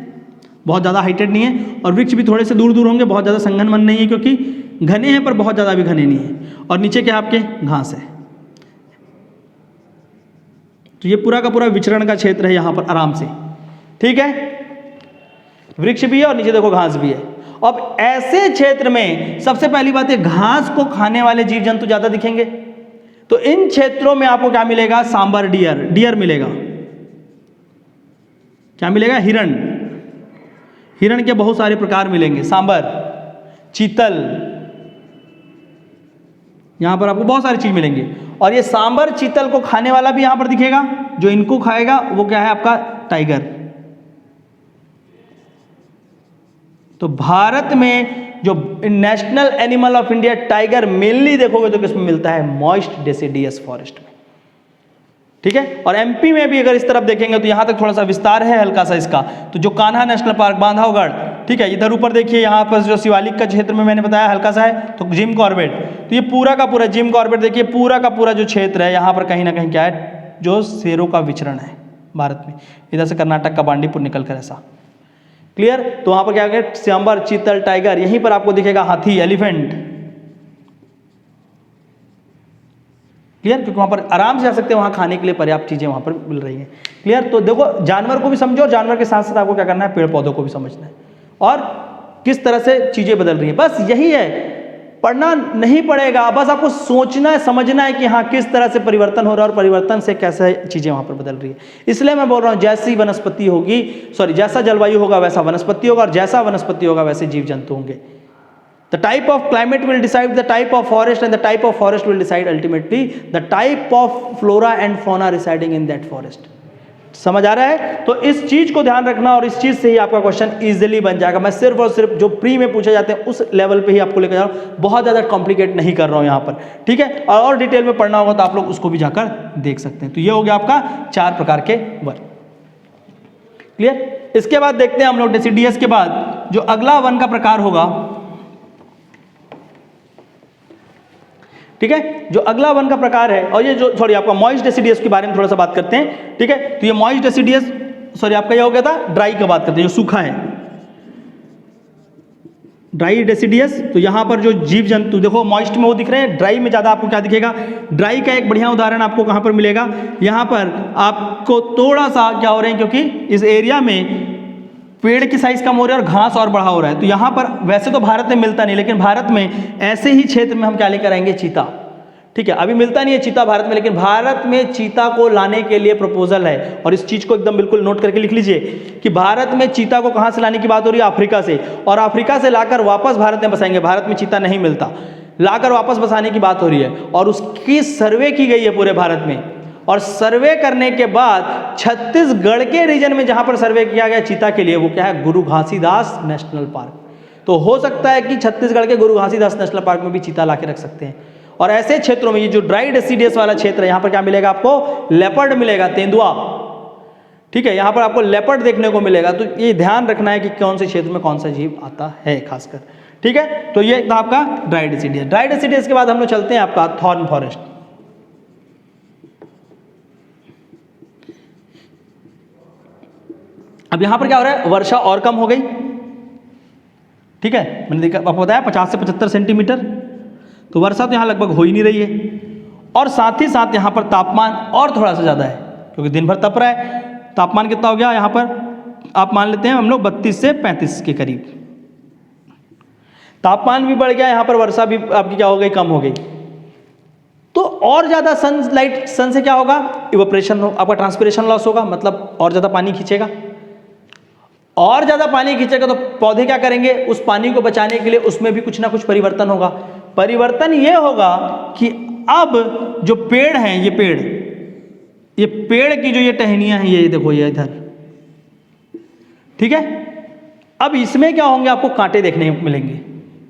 बहुत ज़्यादा हाइटेड नहीं है, और वृक्ष भी थोड़े से दूर दूर होंगे, बहुत ज़्यादा संघन वन नहीं है, क्योंकि घने हैं पर बहुत ज़्यादा भी घने नहीं है। और नीचे क्या आपके घास है। तो ये पूरा का पूरा विचरण का क्षेत्र है यहाँ पर आराम से, ठीक है। वृक्ष भी है और नीचे देखो घास भी है। अब ऐसे क्षेत्र में सबसे पहली बात है, घास को खाने वाले जीव जंतु ज़्यादा दिखेंगे। तो इन क्षेत्रों में आपको क्या मिलेगा, सांबर डियर, डियर मिलेगा। क्या मिलेगा, हिरण, हिरण के बहुत सारे प्रकार मिलेंगे, सांबर, चीतल, यहाँ पर आपको बहुत सारी चीज मिलेंगी। और ये सांबर चीतल को खाने वाला भी यहाँ पर दिखेगा, जो इनको खाएगा वो क्या है आपका टाइगर। तो भारत में जो national animal of India tiger mainly देखोगे तो किसमें मिलता है, मॉइस्ट डेसिडियस फॉरेस्ट में, ठीक है। और एमपी में भी अगर इस तरफ देखेंगे तो यहाँ तक थोड़ा सा विस्तार है हल्का सा इसका। तो जो कान्हा नेशनल पार्क बांधवगढ़, ठीक है, इधर ऊपर देखिए यहाँ पर जो शिवालिक का क्षेत्र में मैंने बताया हल्का सा है, तो जिम कॉर्बेट, तो ये पूरा का पूरा जिम कॉर्बेट देखिए पूरा का पूरा जो क्षेत्र है यहाँ पर कहीं ना कहीं क्या है, जो शेरों का विचरण है भारत में, इधर से कर्नाटक का बांडीपुर निकल कर ऐसा, क्लियर। तो वहाँ पर क्या है, सांबर चीतल टाइगर, यहीं पर आपको दिखेगा हाथी एलिफेंट, क्लियर, क्योंकि वहाँ पर आराम से जा सकते हैं, वहाँ खाने के लिए पर्याप्त चीज़ें वहाँ पर मिल रही हैं, क्लियर। तो देखो जानवर को भी समझो, जानवर के साथ साथ आपको क्या करना है, पेड़ पौधों को भी समझना है और किस तरह से चीज़ें बदल रही हैं। बस यही है, पढ़ना नहीं पड़ेगा, बस आपको सोचना है, समझना है कि हाँ किस तरह से परिवर्तन हो रहा है और परिवर्तन से कैसे चीज़ें वहाँ पर बदल रही है। इसलिए मैं बोल रहा हूँ जैसी वनस्पति होगी, जैसा जलवायु होगा वैसा वनस्पति होगा, और जैसा वनस्पति होगा वैसे जीव जंतु होंगे। The type of climate will decide the type of forest, and the type of forest will decide ultimately the type of flora and fauna residing in that forest. समझ आ रहा है? तो इस चीज को ध्यान रखना और इस चीज से ही आपका क्वेश्चन इजीली बन जाएगा। मैं सिर्फ और सिर्फ जो प्री में पूछे जाते हैं उस लेवल पे ही आपको लेकर जा रहा हूँ, बहुत ज़्यादा कॉम्प्लिकेट नहीं कर रहा हूँ यहाँ पर, ठीक है। और डिटेल में पढ़ना होगा तो आप लोग उसको भी जाकर देख सकते हैं। तो ये हो गया आपका 4 प्रकार के वन, क्लियर। इसके बाद देखते हैं हम लोग डेसिडियस के बाद जो अगला वन का प्रकार होगा, ठीक है, जो अगला वन का प्रकार है, और ये जो आपका मॉइस्ट डेसिडियस के बारे में थोड़ा सा बात करते हैं, ठीक है। तो ये मॉइस्ट डेसिडियस आपका ये हो गया था, ड्राई का बात करते हैं, जो सूखा है ड्राई डेसिडियस। तो यहाँ पर जो जीव जंतु देखो मॉइस्ट में वो दिख रहे हैं, ड्राई में ज़्यादा आपको क्या दिखेगा, ड्राई का एक बढ़िया उदाहरण आपको कहाँ पर मिलेगा, यहाँ पर आपको थोड़ा सा क्या हो रहे हैं, क्योंकि इस एरिया में पेड़ की साइज कम हो रही है और घास और बढ़ा हो रहा है। तो यहाँ पर वैसे तो भारत में मिलता नहीं, लेकिन भारत में ऐसे ही क्षेत्र में हम क्या लेकर आएंगे, चीता, ठीक है। अभी मिलता नहीं है चीता भारत में, लेकिन भारत में चीता को लाने के लिए प्रपोजल है। और इस चीज को एकदम बिल्कुल नोट करके लिख लीजिए कि भारत में चीता को कहाँ से लाने की बात हो रही है, अफ्रीका से, और अफ्रीका से लाकर वापस भारत में बसाएंगे। भारत में चीता नहीं मिलता, लाकर वापस बसाने की बात हो रही है, और उसकी सर्वे की गई है पूरे भारत में। और सर्वे करने के बाद छत्तीसगढ़ के रीजन में जहां पर सर्वे किया गया चीता के लिए, वो क्या है, गुरु घासीदास नेशनल पार्क। तो हो सकता है कि छत्तीसगढ़ के गुरु घासीदास नेशनल पार्क में भी चीता लाके रख सकते हैं। और ऐसे क्षेत्रों में ये जो ड्राई डेसिडियस वाला क्षेत्र है, यहाँ पर क्या मिलेगा आपको, लेपर्ड मिलेगा, तेंदुआ, ठीक है, यहाँ पर आपको लेपर्ड देखने को मिलेगा। तो ये ध्यान रखना है कि कौन से क्षेत्र में कौन सा जीव आता है खासकर, ठीक है। तो ये था आपका ड्राई डेसिडियस। ड्राई डेसिडियस के बाद हम लोग चलते हैं आपका थॉर्न फॉरेस्ट। अब यहां पर क्या हो रहा है, वर्षा और कम हो गई, ठीक है, मैंने देखा आपको बताया 50 से 75 सेंटीमीटर, तो वर्षा तो यहां लगभग हो ही नहीं रही है। और साथ ही साथ यहां पर तापमान और थोड़ा सा ज़्यादा है, क्योंकि दिन भर तप रहा है। तापमान कितना हो गया यहां पर, आप मान लेते हैं हम लोग 32 से 35 के करीब तापमान भी बढ़ गया, यहां पर वर्षा भी आपकी क्या हो गई, कम हो गई। तो और ज़्यादा सनलाइट, सन से क्या होगा, इवेपोरेशन, आपका ट्रांसपिरेशन लॉस होगा, मतलब और ज़्यादा पानी खींचेगा। और ज़्यादा पानी खींचेगा तो पौधे क्या करेंगे, उस पानी को बचाने के लिए उसमें भी कुछ ना कुछ परिवर्तन होगा। परिवर्तन ये होगा कि अब जो पेड़ हैं, ये पेड़ की जो ये टहनियाँ हैं, ये देखो ये इधर, ठीक है। अब इसमें क्या होंगे, आपको कांटे देखने को मिलेंगे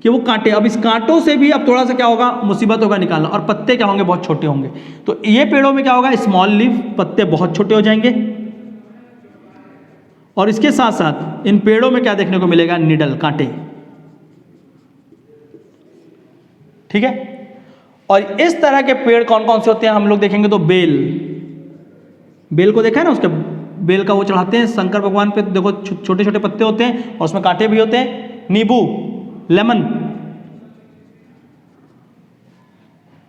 कि वो कांटे, अब इस कांटों से भी अब थोड़ा सा क्या होगा, मुसीबत होगा निकालना। और पत्ते क्या होंगे, बहुत छोटे होंगे। तो ये पेड़ों में क्या होगा, स्मॉल लीफ, पत्ते बहुत छोटे हो जाएंगे। और इसके साथ साथ इन पेड़ों में क्या देखने को मिलेगा, निडल, कांटे, ठीक है। और इस तरह के पेड़ कौन कौन से होते हैं हम लोग देखेंगे तो बेल को देखा है ना, उसके बेल का वो चढ़ाते हैं शंकर भगवान पे, देखो छोटे छोटे पत्ते होते हैं और उसमें कांटे भी होते हैं। नींबू, लेमन,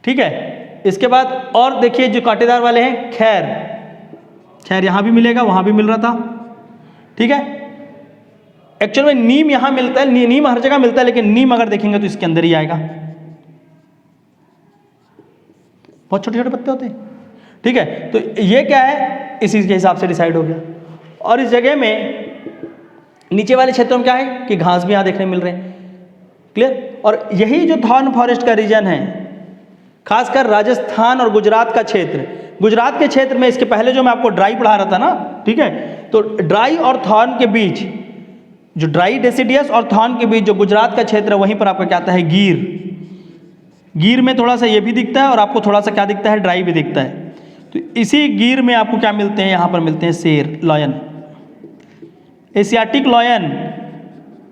ठीक है। इसके बाद और देखिए जो कांटेदार वाले हैं, खैर यहां भी मिलेगा, वहां भी मिल रहा था, ठीक है। एक्चुअल में नीम यहां मिलता है, नीम हर जगह मिलता है, लेकिन नीम अगर देखेंगे तो इसके अंदर ही आएगा, बहुत छोटे छोटे पत्ते होते हैं, ठीक है। तो ये क्या है, इसी के हिसाब से डिसाइड हो गया। और इस जगह में नीचे वाले क्षेत्रों में क्या है कि घास भी यहां देखने मिल रहे हैं, क्लियर। और यही जो थॉर्न फॉरेस्ट का रीजन है, खासकर राजस्थान और गुजरात का क्षेत्र। गुजरात के क्षेत्र में इसके पहले जो मैं आपको ड्राई पढ़ा रहा था ना, ठीक है, तो ड्राई और थॉर्न के बीच, जो ड्राई डेसिडियस और थॉर्न के बीच जो गुजरात का क्षेत्र है, वहीं पर आपका क्या आता है, गिर। गिर में थोड़ा सा ये भी दिखता है और आपको थोड़ा सा क्या दिखता है, ड्राई भी दिखता है। तो इसी गिर में आपको क्या मिलते हैं, यहाँ पर मिलते हैं शेर, लॉयन, एशियाटिक लॉयन।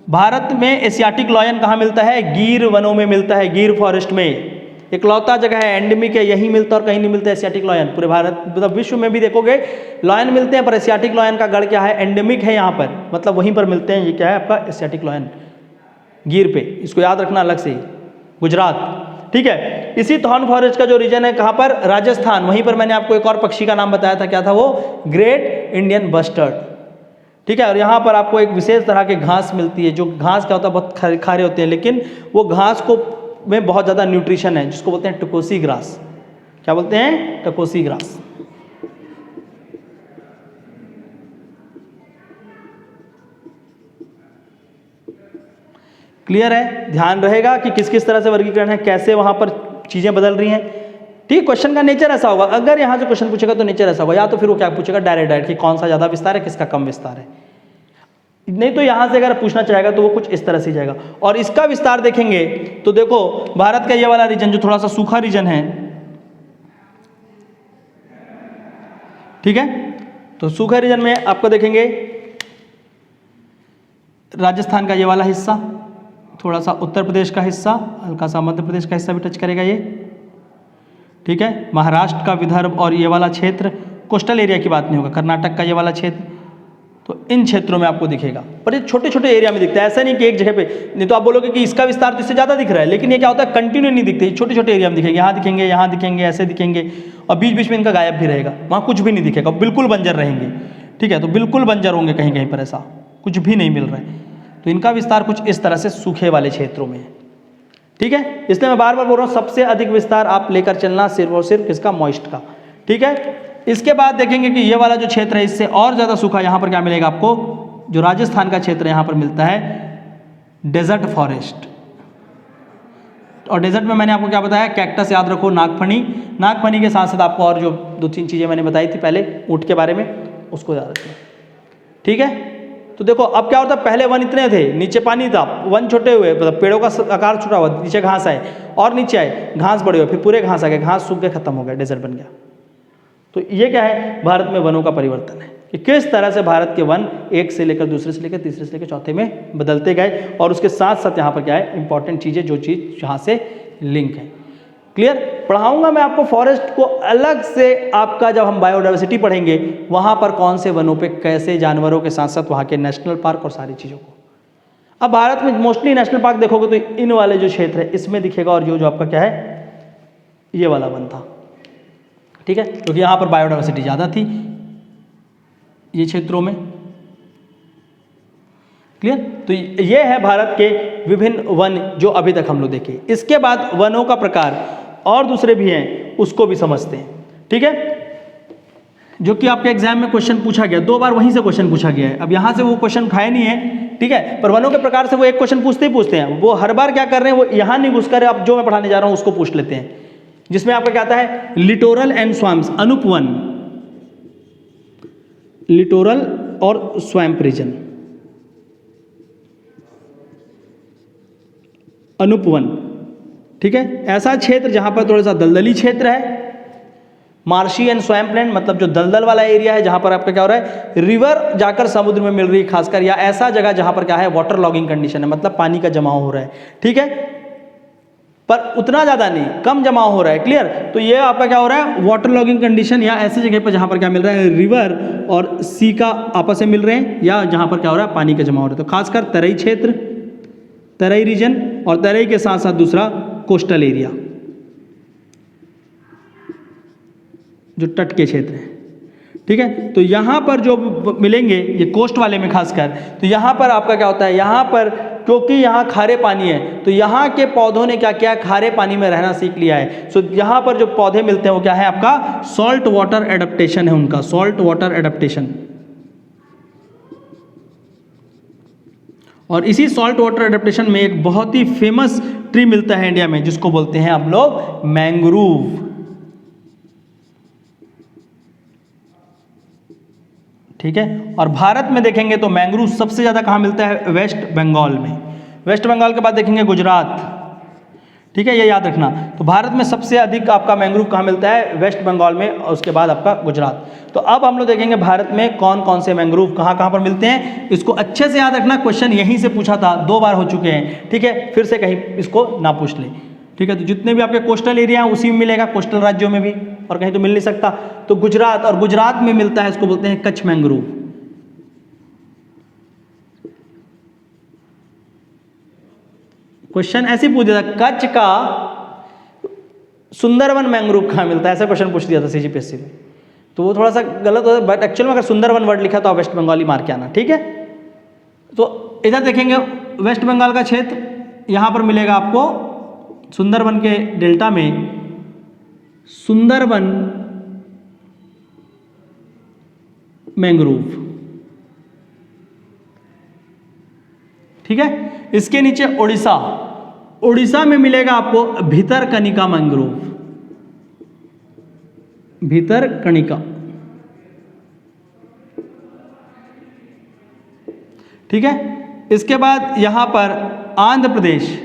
भारत में एशियाटिक लॉयन कहाँ मिलता है, गिर वनों में मिलता है, गिर फॉरेस्ट में। इकलौता जगह है, एंडेमिक है, यही मिलता है और कहीं नहीं मिलता है एशियाटिक लॉयन। पूरे भारत मतलब विश्व में भी देखोगे लॉयन मिलते हैं, पर एशियाटिक लॉयन का गढ़ क्या है, एंडेमिक है यहाँ पर, मतलब वहीं पर मिलते हैं। ये क्या है आपका एशियाटिक लॉयन, गिर पे, इसको याद रखना अलग से, गुजरात, ठीक है। इसी थॉर्न फॉरेस्ट का जो रीजन है कहाँ पर, राजस्थान, वहीं पर मैंने आपको एक और पक्षी का नाम बताया था, क्या था वो, ग्रेट इंडियन बस्टर्ड, ठीक है। और यहाँ पर आपको एक विशेष तरह के घास मिलती है, जो घास क्या होता है, बहुत खारे होते हैं, लेकिन वो घास को में बहुत ज़्यादा न्यूट्रिशन है, जिसको बोलते हैं टकोसी ग्रास। क्या बोलते हैं, टकोसी ग्रास। क्लियर है, ध्यान रहेगा कि किस किस तरह से वर्गीकरण है, कैसे वहां पर चीजें बदल रही हैं, ठीक। क्वेश्चन का नेचर ऐसा होगा, अगर यहाँ से क्वेश्चन पूछेगा तो नेचर ऐसा होगा, या तो फिर वो क्या पूछेगा, डायरेक्ट कि कौन सा ज़्यादा विस्तार है, किसका कम विस्तार है। नहीं तो यहाँ से अगर पूछना चाहेगा तो वो कुछ इस तरह से जाएगा। और इसका विस्तार देखेंगे तो देखो, भारत का ये वाला रीजन जो थोड़ा सा सूखा रीजन है, ठीक है, तो सूखा रीजन में आपको देखेंगे राजस्थान का ये वाला हिस्सा, थोड़ा सा उत्तर प्रदेश का हिस्सा, हल्का सा मध्य प्रदेश का हिस्सा भी टच करेगा ये, ठीक है, महाराष्ट्र का विदर्भ और ये वाला क्षेत्र, कोस्टल एरिया की बात नहीं होगा, कर्नाटक का ये वाला क्षेत्र, तो इन क्षेत्रों में आपको दिखेगा। पर ये छोटे छोटे एरिया में दिखता है, ऐसा नहीं कि एक जगह पे, नहीं तो आप बोलोगे कि इसका विस्तार तो इससे ज़्यादा दिख रहा है, लेकिन ये क्या होता है, कंटिन्यू नहीं दिखते, छोटे छोटे एरिया में दिखेंगे, यहाँ दिखेंगे, ऐसे दिखेंगे, और बीच बीच में इनका गायब भी रहेगा, वहाँ कुछ भी नहीं दिखेगा, बिल्कुल बंजर रहेंगे, ठीक है, तो बिल्कुल बंजर होंगे, कहीं कहीं पर ऐसा कुछ भी नहीं मिल रहा है। तो इनका विस्तार कुछ इस तरह से सूखे वाले क्षेत्रों में है, ठीक है। इसलिए मैं बार बार बोल रहा हूँ, सबसे अधिक विस्तार आप लेकर चलना सिर्फ और सिर्फ किसका, मॉइस्ट का, ठीक है। इसके बाद देखेंगे कि ये वाला जो क्षेत्र है इससे और ज़्यादा सूखा, यहाँ पर क्या मिलेगा आपको, जो राजस्थान का क्षेत्र यहाँ पर मिलता है डेजर्ट फॉरेस्ट। और डेजर्ट में मैंने आपको क्या बताया, कैक्टस याद रखो, नागफनी, नागफनी के साथ साथ आपको और जो 2-3 चीज़ें मैंने बताई थी पहले ऊँट के बारे में, उसको याद रखना, ठीक है। तो देखो अब क्या होता है, पहले वन इतने थे, नीचे पानी था, वन छोटे हुए, मतलब पेड़ों का आकार छोटा हुआ, नीचे घास आए, और नीचे आए घास बड़े हुए, फिर पूरे घास आ गए, घास सूख गए, खत्म हो गया, डेजर्ट बन गया। तो ये क्या है, भारत में वनों का परिवर्तन है, कि किस तरह से भारत के वन एक से लेकर दूसरे से लेकर तीसरे से लेकर चौथे में बदलते गए, और उसके साथ साथ यहाँ पर क्या है, इंपॉर्टेंट चीज़ें, जो चीज़ यहाँ से लिंक है। क्लियर, पढ़ाऊंगा मैं आपको फॉरेस्ट को अलग से, आपका जब हम बायोडाइवर्सिटी पढ़ेंगे वहाँ पर कौन से वनों पे कैसे जानवरों के साथ साथ वहाँ के नेशनल पार्क और सारी चीज़ों को। अब भारत में मोस्टली नेशनल पार्क देखोगे तो इन वाले जो क्षेत्र है इसमें दिखेगा, और जो आपका क्या है, ये वाला वन था, ठीक है, क्योंकि यहाँ पर बायोडाइवर्सिटी ज़्यादा थी ये क्षेत्रों में। क्लियर, तो ये है भारत के विभिन्न वन जो अभी तक हम लोग देखे। इसके बाद वनों का प्रकार और दूसरे भी हैं, उसको भी समझते हैं, ठीक है, जो कि आपके एग्जाम में क्वेश्चन पूछा गया, 2 बार वहीं से क्वेश्चन पूछा गया है। अब यहाँ से वो क्वेश्चन उठाए नहीं है, ठीक है, पर वनों के प्रकार से वो एक क्वेश्चन पूछते ही पूछते हैं। वो हर बार क्या कर रहे हैं, वो यहाँ नहीं घुसकर अब जो मैं पढ़ाने जा रहा हूँ उसको पूछ लेते हैं, जिसमें आपका क्या आता है, लिटोरल एंड स्वैम्प्स, अनुपवन, लिटोरल और स्वैम्प रीजन, अनुपवन, ठीक है, ऐसा क्षेत्र जहां पर थोड़ा सा दलदली क्षेत्र है, मार्शी एंड स्वैम्प लैंड, मतलब जो दलदल वाला एरिया है, जहां पर आपका क्या हो रहा है, रिवर जाकर समुद्र में मिल रही है खासकर, या ऐसा जगह जहां पर क्या है, वाटर लॉगिंग कंडीशन है, मतलब पानी का जमाव हो रहा है, ठीक है, पर उतना ज़्यादा नहीं, कम जमाव हो रहा है। क्लियर, तो ये आपका क्या हो रहा है, वाटर लॉगिंग कंडीशन, या ऐसी जगह पर जहां पर क्या मिल रहा है, रिवर और सी का आपस में मिल रहे हैं, या जहां पर क्या हो रहा है, पानी का जमाव हो रहा है। तो खासकर तराई क्षेत्र, तराई रीजन, और तराई के साथ साथ दूसरा कोस्टल एरिया, जो तट के क्षेत्र हैं, ठीक है। तो यहाँ पर जो मिलेंगे ये कोस्ट वाले में खासकर, तो यहाँ पर आपका क्या होता है, यहाँ पर क्योंकि यहाँ खारे पानी है तो यहाँ के पौधों ने क्या किया, खारे पानी में रहना सीख लिया है। सो यहाँ पर जो पौधे मिलते हैं वो क्या है, आपका सॉल्ट वाटर एडेप्टेशन है उनका, सॉल्ट वाटर एडेप्टेशन। और इसी सॉल्ट वाटर एडेप्टेशन में एक बहुत ही फेमस ट्री मिलता है इंडिया में, जिसको बोलते हैं हम लोग मैंग्रोव। ठीक है, और भारत में देखेंगे तो मैंग्रोव सबसे ज़्यादा कहाँ मिलता है? वेस्ट बंगाल में। वेस्ट बंगाल के बाद देखेंगे गुजरात। ठीक है, ये याद रखना। तो भारत में सबसे अधिक आपका मैंग्रोव कहाँ मिलता है? वेस्ट बंगाल में, और उसके बाद आपका गुजरात। तो अब हम लोग देखेंगे भारत में कौन कौन से मैंग्रोव कहाँ कहाँ पर मिलते हैं। इसको अच्छे से याद रखना, क्वेश्चन यहीं से पूछा था, 2 बार हो चुके हैं। ठीक है, फिर से कहीं इसको ना पूछ ले। ठीक है, तो जितने भी आपके कोस्टल एरिया हैं उसी में मिलेगा, कोस्टल राज्यों में भी, और कहीं तो मिल नहीं सकता। तो गुजरात, और गुजरात में मिलता है, इसको बोलते हैं कच्छ मैंग्रोव। क्वेश्चन ऐसे पूछ दिया था, कच्छ का सुंदरवन मैंग्रोव कहाँ मिलता है, ऐसा क्वेश्चन पूछ दिया था सीजीपीएससी में। तो वो थोड़ा सा गलत होता है, बट एक्चुअल में अगर सुंदरवन वर्ड लिखा तो आप वेस्ट बंगाल ही मार के आना। ठीक है, तो इधर देखेंगे वेस्ट बंगाल का क्षेत्र, यहाँ पर मिलेगा आपको सुंदरवन के डेल्टा में सुंदरवन मैंग्रोव। ठीक है, इसके नीचे उड़ीसा, उड़ीसा में मिलेगा आपको भितरकनिका मैंग्रोव, भितरकनिका। ठीक है, इसके बाद यहां पर आंध्र प्रदेश।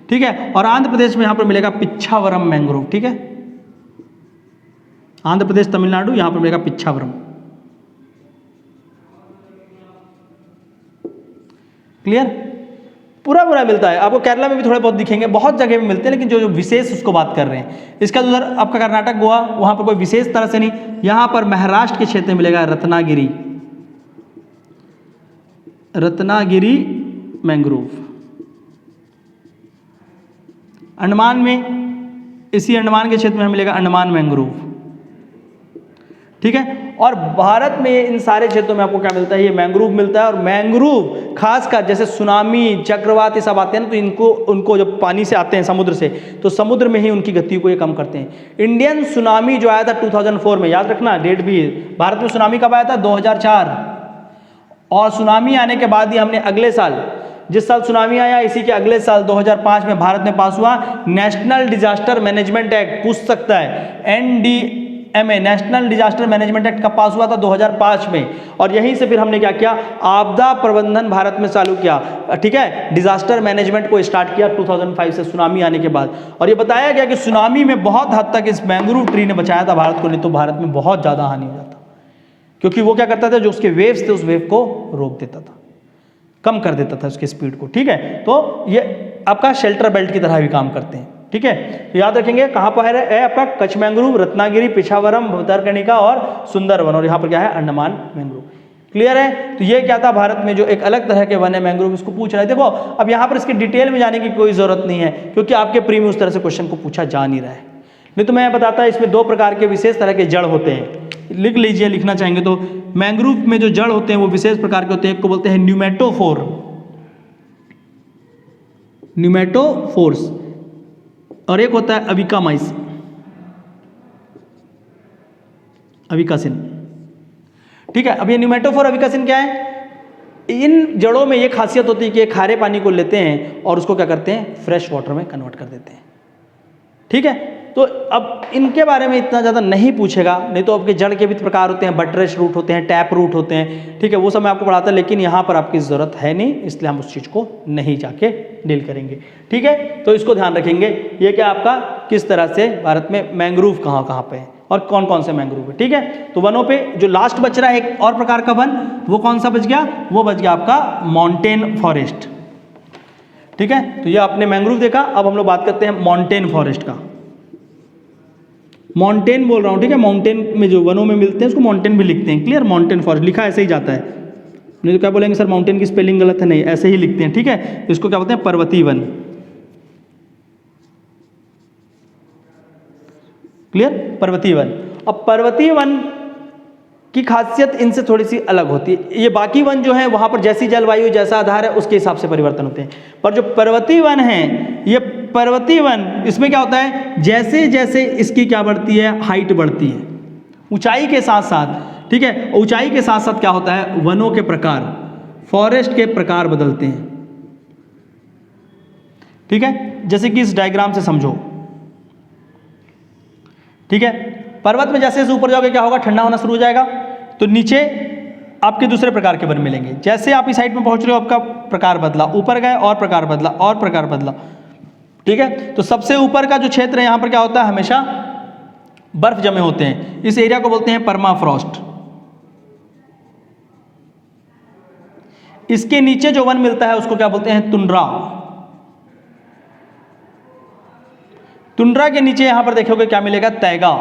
ठीक है, और आंध्र प्रदेश में यहां पर मिलेगा पिच्छावरम मैंग्रोव। ठीक है, आंध्र प्रदेश, तमिलनाडु, यहां पर मिलेगा पिच्छावरम। क्लियर? पूरा पूरा मिलता है आपको। केरला में भी थोड़े बहुत दिखेंगे, बहुत जगह में मिलते हैं, लेकिन जो विशेष उसको बात कर रहे हैं। इसका उधर आपका कर्नाटक, गोवा, वहां पर कोई विशेष तरह से नहीं। यहां पर महाराष्ट्र के क्षेत्र में मिलेगा रत्नागिरी, रत्नागिरी मैंग्रोव। अंडमान में, इसी अंडमान के क्षेत्र में मिलेगा अंडमान मैंग्रोव। ठीक है, और भारत में इन सारे क्षेत्रों में आपको क्या मिलता है? ये मैंग्रोव मिलता है। और मैंग्रोव खासकर जैसे सुनामी, चक्रवात, ये सब आते हैं ना, तो उनको जब पानी से आते हैं समुद्र से, तो समुद्र में ही उनकी गति को ये कम करते हैं। इंडियन सुनामी जो आया था 2004 में, याद रखना डेट भी। भारत में सुनामी कब आया था? 2004। और सुनामी आने के बाद ही हमने अगले साल, जिस साल सुनामी आया इसी के अगले साल 2005 में भारत में पास हुआ नेशनल डिजास्टर मैनेजमेंट एक्ट। पूछ सकता है, NDMA, national disaster management act कब पास हुआ था? 2005 में। और यहीं से फिर हमने क्या किया? आपदा प्रबंधन भारत में चालू किया। ठीक है, डिजास्टर मैनेजमेंट को स्टार्ट किया 2005 से, सुनामी आने के बाद। और ये बताया गया कि सुनामी में बहुत हद तक इस मैंग्रोव ट्री ने बचाया था भारत को, नहीं तो भारत में बहुत ज़्यादा हानि हो जाता, क्योंकि वो क्या करता था, जो उसके वेव्स थे उस वेव को रोक देता था, कम कर देता था उसकी स्पीड को। ठीक है, तो ये आपका शेल्टर बेल्ट की तरह भी काम करते हैं। ठीक है, तो याद रखेंगे कहाँ पर है आपका कच्छ मैंग्रोव, रत्नागिरी, पिछावरम, भितरकनिका और सुंदरवन, और यहाँ पर क्या है? अंडमान मैंग्रोव। क्लियर है? तो ये क्या था, भारत में जो एक अलग तरह के वन है मैंग्रोव, इसको पूछ रहा है। देखो अब यहाँ पर इसके डिटेल में जाने की कोई जरूरत नहीं है, क्योंकि आपके प्री में उस तरह से क्वेश्चन को पूछा जा नहीं रहा है। नहीं तो मैं बताता, इसमें 2 प्रकार के विशेष तरह के जड़ होते हैं। लिख लीजिए, लिखना चाहेंगे तो। मैंग्रोव में जो जड़ होते हैं वो विशेष प्रकार के होते हैं। एक को बोलते हैं न्यूमेटोफोर, न्यूमेटोफोर्स, और एक होता है अविकामाइस, अविकासिन। ठीक है, अब ये न्यूमेटोफोर, अविकासिन क्या है? इन जड़ों में ये खासियत होती है कि खारे पानी को लेते हैं और उसको क्या करते हैं? फ्रेश वाटर में कन्वर्ट कर देते हैं। ठीक है, तो अब इनके बारे में इतना ज़्यादा नहीं पूछेगा, नहीं तो आपके जड़ के भी प्रकार होते हैं, बटरेश रूट होते हैं, टैप रूट होते हैं। ठीक है, वो सब मैं आपको पढ़ाता, लेकिन यहाँ पर आपकी ज़रूरत है नहीं, इसलिए हम उस चीज़ को नहीं जाके डील करेंगे। ठीक है, तो इसको ध्यान रखेंगे। ये क्या आपका किस तरह से भारत में मैंग्रोव कहाँ कहाँ पे है और कौन कौन से मैंग्रोव है। ठीक है, तो वनों पे जो लास्ट बच रहा है एक और प्रकार का वन, वो कौन सा बच गया? वो बच गया आपका माउंटेन फॉरेस्ट। ठीक है, तो ये आपने मैंग्रोव देखा। अब हम लोग बात करते हैं माउंटेन फॉरेस्ट का। माउंटेन बोल रहा हूँ, ठीक है, माउंटेन में जो वनों में मिलते हैं उसको माउंटेन भी लिखते हैं। क्लियर? माउंटेन फॉरेस्ट लिखा ऐसे ही जाता है, नहीं तो क्या बोलेंगे सर माउंटेन की स्पेलिंग गलत है, नहीं, ऐसे ही लिखते हैं। ठीक है, इसको क्या बोलते हैं? पर्वतीय वन। क्लियर? पर्वतीय वन। अब पर्वतीय वन की खासियत इनसे थोड़ी सी अलग होती है। ये बाकी वन जो है वहाँ पर जैसी जलवायु, जैसा आधार है, उसके हिसाब से परिवर्तन होते हैं, पर जो पर्वतीय वन है, ये पर्वतीय वन, इसमें क्या होता है? जैसे जैसे इसकी क्या बढ़ती है? हाइट बढ़ती है, ऊंचाई के साथ साथ। ठीक है, ऊंचाई के साथ साथ क्या होता है? वनों के प्रकार, फॉरेस्ट के प्रकार बदलते हैं। ठीक है, जैसे कि इस डायग्राम से समझो। ठीक है, पर्वत में जैसे जैसे ऊपर जाओगे क्या होगा, ठंडा होना शुरू हो जाएगा, तो नीचे आपके दूसरे प्रकार के वन मिलेंगे। जैसे आप इस हाइट में पहुंच रहे हो आपका प्रकार बदला, ऊपर गए और प्रकार बदला और प्रकार बदला। ठीक है, तो सबसे ऊपर का जो क्षेत्र है यहाँ पर क्या होता है, हमेशा बर्फ जमे होते हैं। इस एरिया को बोलते हैं परमाफ्रॉस्ट। इसके नीचे जो वन मिलता है उसको क्या बोलते हैं, टुंड्रा। टुंड्रा के नीचे यहां पर देखोगे क्या मिलेगा, तैगा।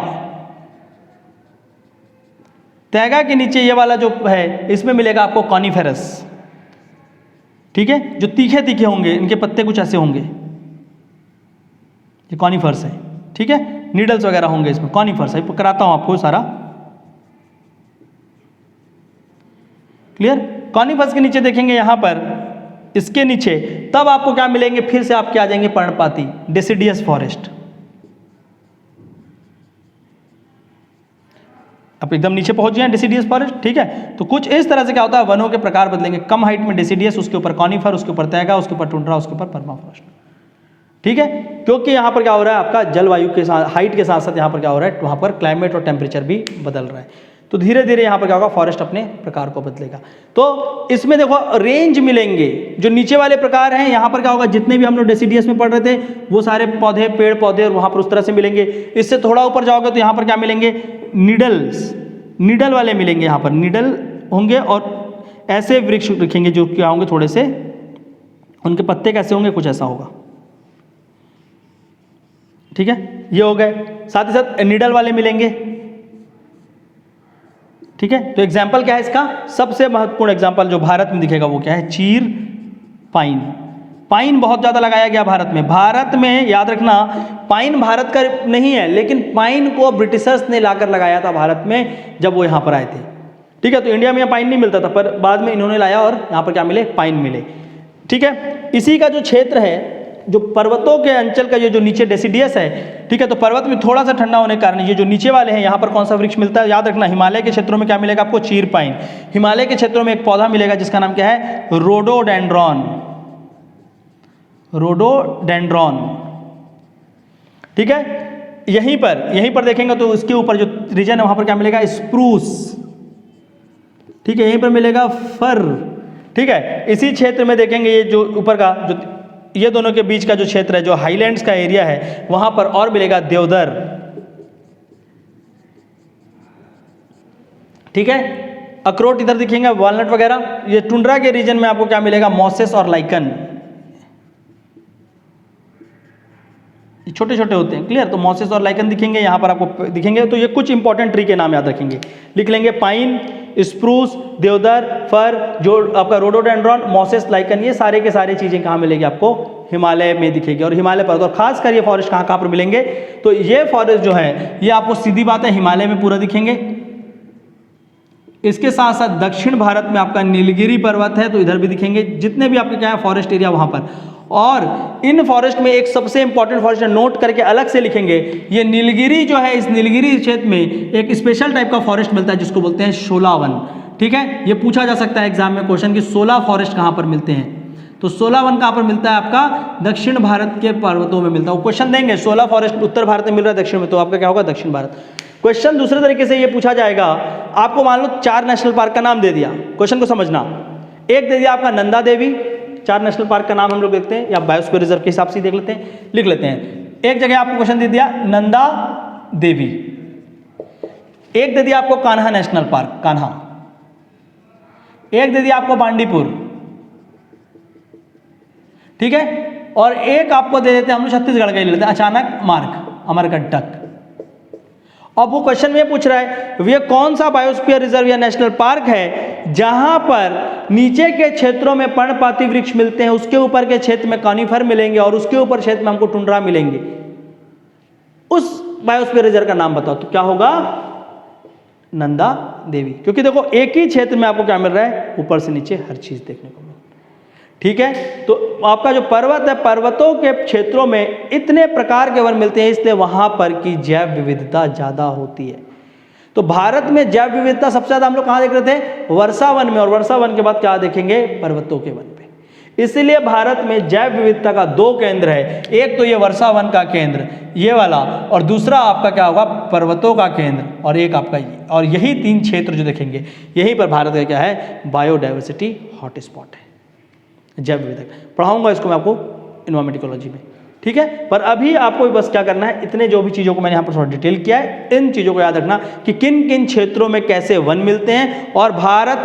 तैगा के नीचे ये वाला जो है इसमें मिलेगा आपको कॉनिफेरस। ठीक है, जो तीखे तीखे होंगे, इनके पत्ते कुछ ऐसे होंगे, ये कॉनिफर्स है। ठीक है, नीडल्स वगैरह होंगे इसमें, कॉनिफर्स है, कराता हूं आपको सारा क्लियर। कॉनिफर्स के नीचे देखेंगे यहां पर, इसके नीचे तब आपको क्या मिलेंगे, फिर से आपके आ जाएंगे पर्णपाती, डेसिडियस फॉरेस्ट। अब एकदम नीचे पहुंच गए डेसिडियस फॉरेस्ट। ठीक है, तो कुछ इस तरह से क्या होता है, वनों के प्रकार बदलेंगे। कम हाइट में डेसिडियस, उसके ऊपर कॉनिफर, उसके ऊपर तैगा, उसके ऊपर टुंड्रा, उसके ऊपर परमाफ्रॉस्ट। ठीक है, क्योंकि यहाँ पर क्या हो रहा है, आपका जलवायु के साथ, हाइट के साथ साथ यहाँ पर क्या हो रहा है, वहाँ पर क्लाइमेट और टेम्परेचर भी बदल रहा है। तो धीरे धीरे यहाँ पर क्या होगा, फॉरेस्ट अपने प्रकार को बदलेगा। तो इसमें देखो रेंज मिलेंगे। जो नीचे वाले प्रकार हैं यहाँ पर क्या होगा, जितने भी हम लोग डेसिडियस में पढ़ रहे थे वो सारे पौधे, पेड़ पौधे, और वहाँ पर उस तरह से मिलेंगे। इससे थोड़ा ऊपर जाओगे तो यहाँ पर क्या मिलेंगे, निडल्स, निडल वाले मिलेंगे। यहाँ पर निडल होंगे और ऐसे वृक्ष दिखेंगे जो क्या होंगे, थोड़े से उनके पत्ते कैसे होंगे, कुछ ऐसा होगा। ठीक है, ये हो गए। साथ ही साथ निडल वाले मिलेंगे। ठीक है, तो एग्जाम्पल क्या है इसका, सबसे महत्वपूर्ण एग्जाम्पल जो भारत में दिखेगा वो क्या है, चीर पाइन। पाइन बहुत ज़्यादा लगाया गया भारत में। भारत में याद रखना, पाइन भारत का नहीं है, लेकिन पाइन को ब्रिटिशर्स ने लाकर लगाया था भारत में जब वो यहाँ पर आए थे। ठीक है, तो इंडिया में पाइन नहीं मिलता था, पर बाद में इन्होंने लाया और यहाँ पर क्या मिले, पाइन मिले। ठीक है, इसी का जो क्षेत्र है, जो पर्वतों के अंचल का ये जो नीचे डेसिडियस है, ठीक है, तो पर्वत में थोड़ा सा ठंडा होने के कारण ये जो नीचे वाले हैं, यहाँ पर कौन सा वृक्ष मिलता है, याद रखना, हिमालय के क्षेत्रों में क्या मिलेगा आपको, चीर पाइन। हिमालय के क्षेत्रों में एक पौधा मिलेगा जिसका नाम क्या है, रोडोडेंड्रॉन। रोडोडेंड्रॉन। ठीक है, यहीं पर देखेंगे तो उसके ऊपर जो रीजन है वहां पर क्या मिलेगा, स्प्रूस। ठीक है, यहीं पर मिलेगा फर। ठीक है, इसी क्षेत्र में देखेंगे ये जो ऊपर का, जो ये दोनों के बीच का जो क्षेत्र है, जो हाईलैंड्स का एरिया है, वहां पर और मिलेगा देवदार। ठीक है, अखरोट इधर दिखेंगे, वॉलनट वगैरह। ये टुंड्रा के रीजन में आपको क्या मिलेगा, मॉसेस और लाइकन। छोटे छोटे होते हैं, क्लियर। तो मॉसेस और लाइकन दिखेंगे, यहाँ पर आपको दिखेंगे। तो ये कुछ इंपॉर्टेंट ट्री के नाम याद रखेंगे, लिख लेंगे, पाइन, स्प्रूस, देवदार, फर, जो आपका रोडोडेंड्रॉन, मॉसेस, लाइकन, ये सारे के सारे चीजें कहाँ मिलेगी आपको, हिमालय में दिखेगी। और हिमालय पर्वत, और खासकर ये फॉरेस्ट कहाँ कहाँ पर मिलेंगे, तो ये फॉरेस्ट जो है ये आपको सीधी बात है हिमालय में पूरा दिखेंगे। इसके साथ साथ दक्षिण भारत में आपका नीलगिरी पर्वत है, तो इधर भी दिखेंगे। जितने भी आपके क्या है फॉरेस्ट एरिया वहां पर, और इन फॉरेस्ट में एक सबसे इंपॉर्टेंट फॉरेस्ट नोट करके अलग से लिखेंगे, ये नीलगिरी जो है, इस नीलगिरी क्षेत्र में एक स्पेशल टाइप का फॉरेस्ट मिलता है जिसको बोलते हैं शोला वन। ठीक है, ये पूछा जा सकता है एग्जाम में क्वेश्चन कि 16 फॉरेस्ट कहाँ पर मिलते हैं, तो 16 वन कहाँ पर मिलता है आपका, दक्षिण भारत के पर्वतों में मिलता है। वो क्वेश्चन देंगे 16 फॉरेस्ट उत्तर भारत में मिल रहा है, दक्षिण में, तो आपका क्या होगा, दक्षिण भारत। क्वेश्चन दूसरे तरीके से ये पूछा जाएगा, आपको मान लो 4 नेशनल पार्क का नाम दे दिया, क्वेश्चन को समझना। एक दे दिया आपका नंदा देवी, 4 नेशनल पार्क का नाम हम लोग देखते हैं, या बायोस्फीयर रिजर्व के हिसाब से देख लेते हैं, लिख लेते हैं। एक जगह आपको क्वेश्चन दे दिया नंदा देवी, एक दे दिया आपको कान्हा नेशनल पार्क, कान्हा, एक दे दिया आपको बांडीपुर, ठीक है, और एक आपको दे देते हैं हम लोग छत्तीसगढ़ का ही ले लेते हैं, अचानक मार्ग, अमरकंटक। अब वो क्वेश्चन में पूछ रहा है ये कौन सा बायोस्फीयर रिजर्व या नेशनल पार्क है जहां पर नीचे के क्षेत्रों में पर्णपाती वृक्ष मिलते हैं, उसके ऊपर के क्षेत्र में कॉनिफर मिलेंगे और उसके ऊपर क्षेत्र में हमको टुंड्रा मिलेंगे, उस बायोस्फीयर रिजर्व का नाम बताओ। तो क्या होगा, नंदा देवी। क्योंकि देखो एक ही क्षेत्र में आपको क्या मिल रहा है, ऊपर से नीचे हर चीज देखने को मिल रहा है। ठीक है, तो आपका जो पर्वत है, पर्वतों के क्षेत्रों में इतने प्रकार के वन मिलते हैं, इसलिए वहां पर की जैव विविधता ज्यादा होती है। तो भारत में जैव विविधता सबसे ज्यादा हम लोग कहां देख रहे थे, वर्षा वन में, और वर्षा वन के बाद क्या देखेंगे, पर्वतों के वन पे। इसीलिए भारत में जैव विविधता का 2 केंद्र है, एक तो ये वर्षा वन का केंद्र ये वाला, और दूसरा आपका क्या होगा, पर्वतों का केंद्र, और एक आपका ये, और यही 3 क्षेत्र जो देखेंगे यहीं पर भारत का क्या है, बायोडाइवर्सिटी हॉटस्पॉट है, जैव विविधता। पढ़ाऊंगा इसको मैं आपको एनवायरमेंट इकोलॉजी में, ठीक है। पर अभी आपको बस क्या करना है, इतने जो भी चीज़ों को मैंने यहाँ पर थोड़ा डिटेल किया है, इन चीज़ों को याद रखना कि किन किन क्षेत्रों में कैसे वन मिलते हैं, और भारत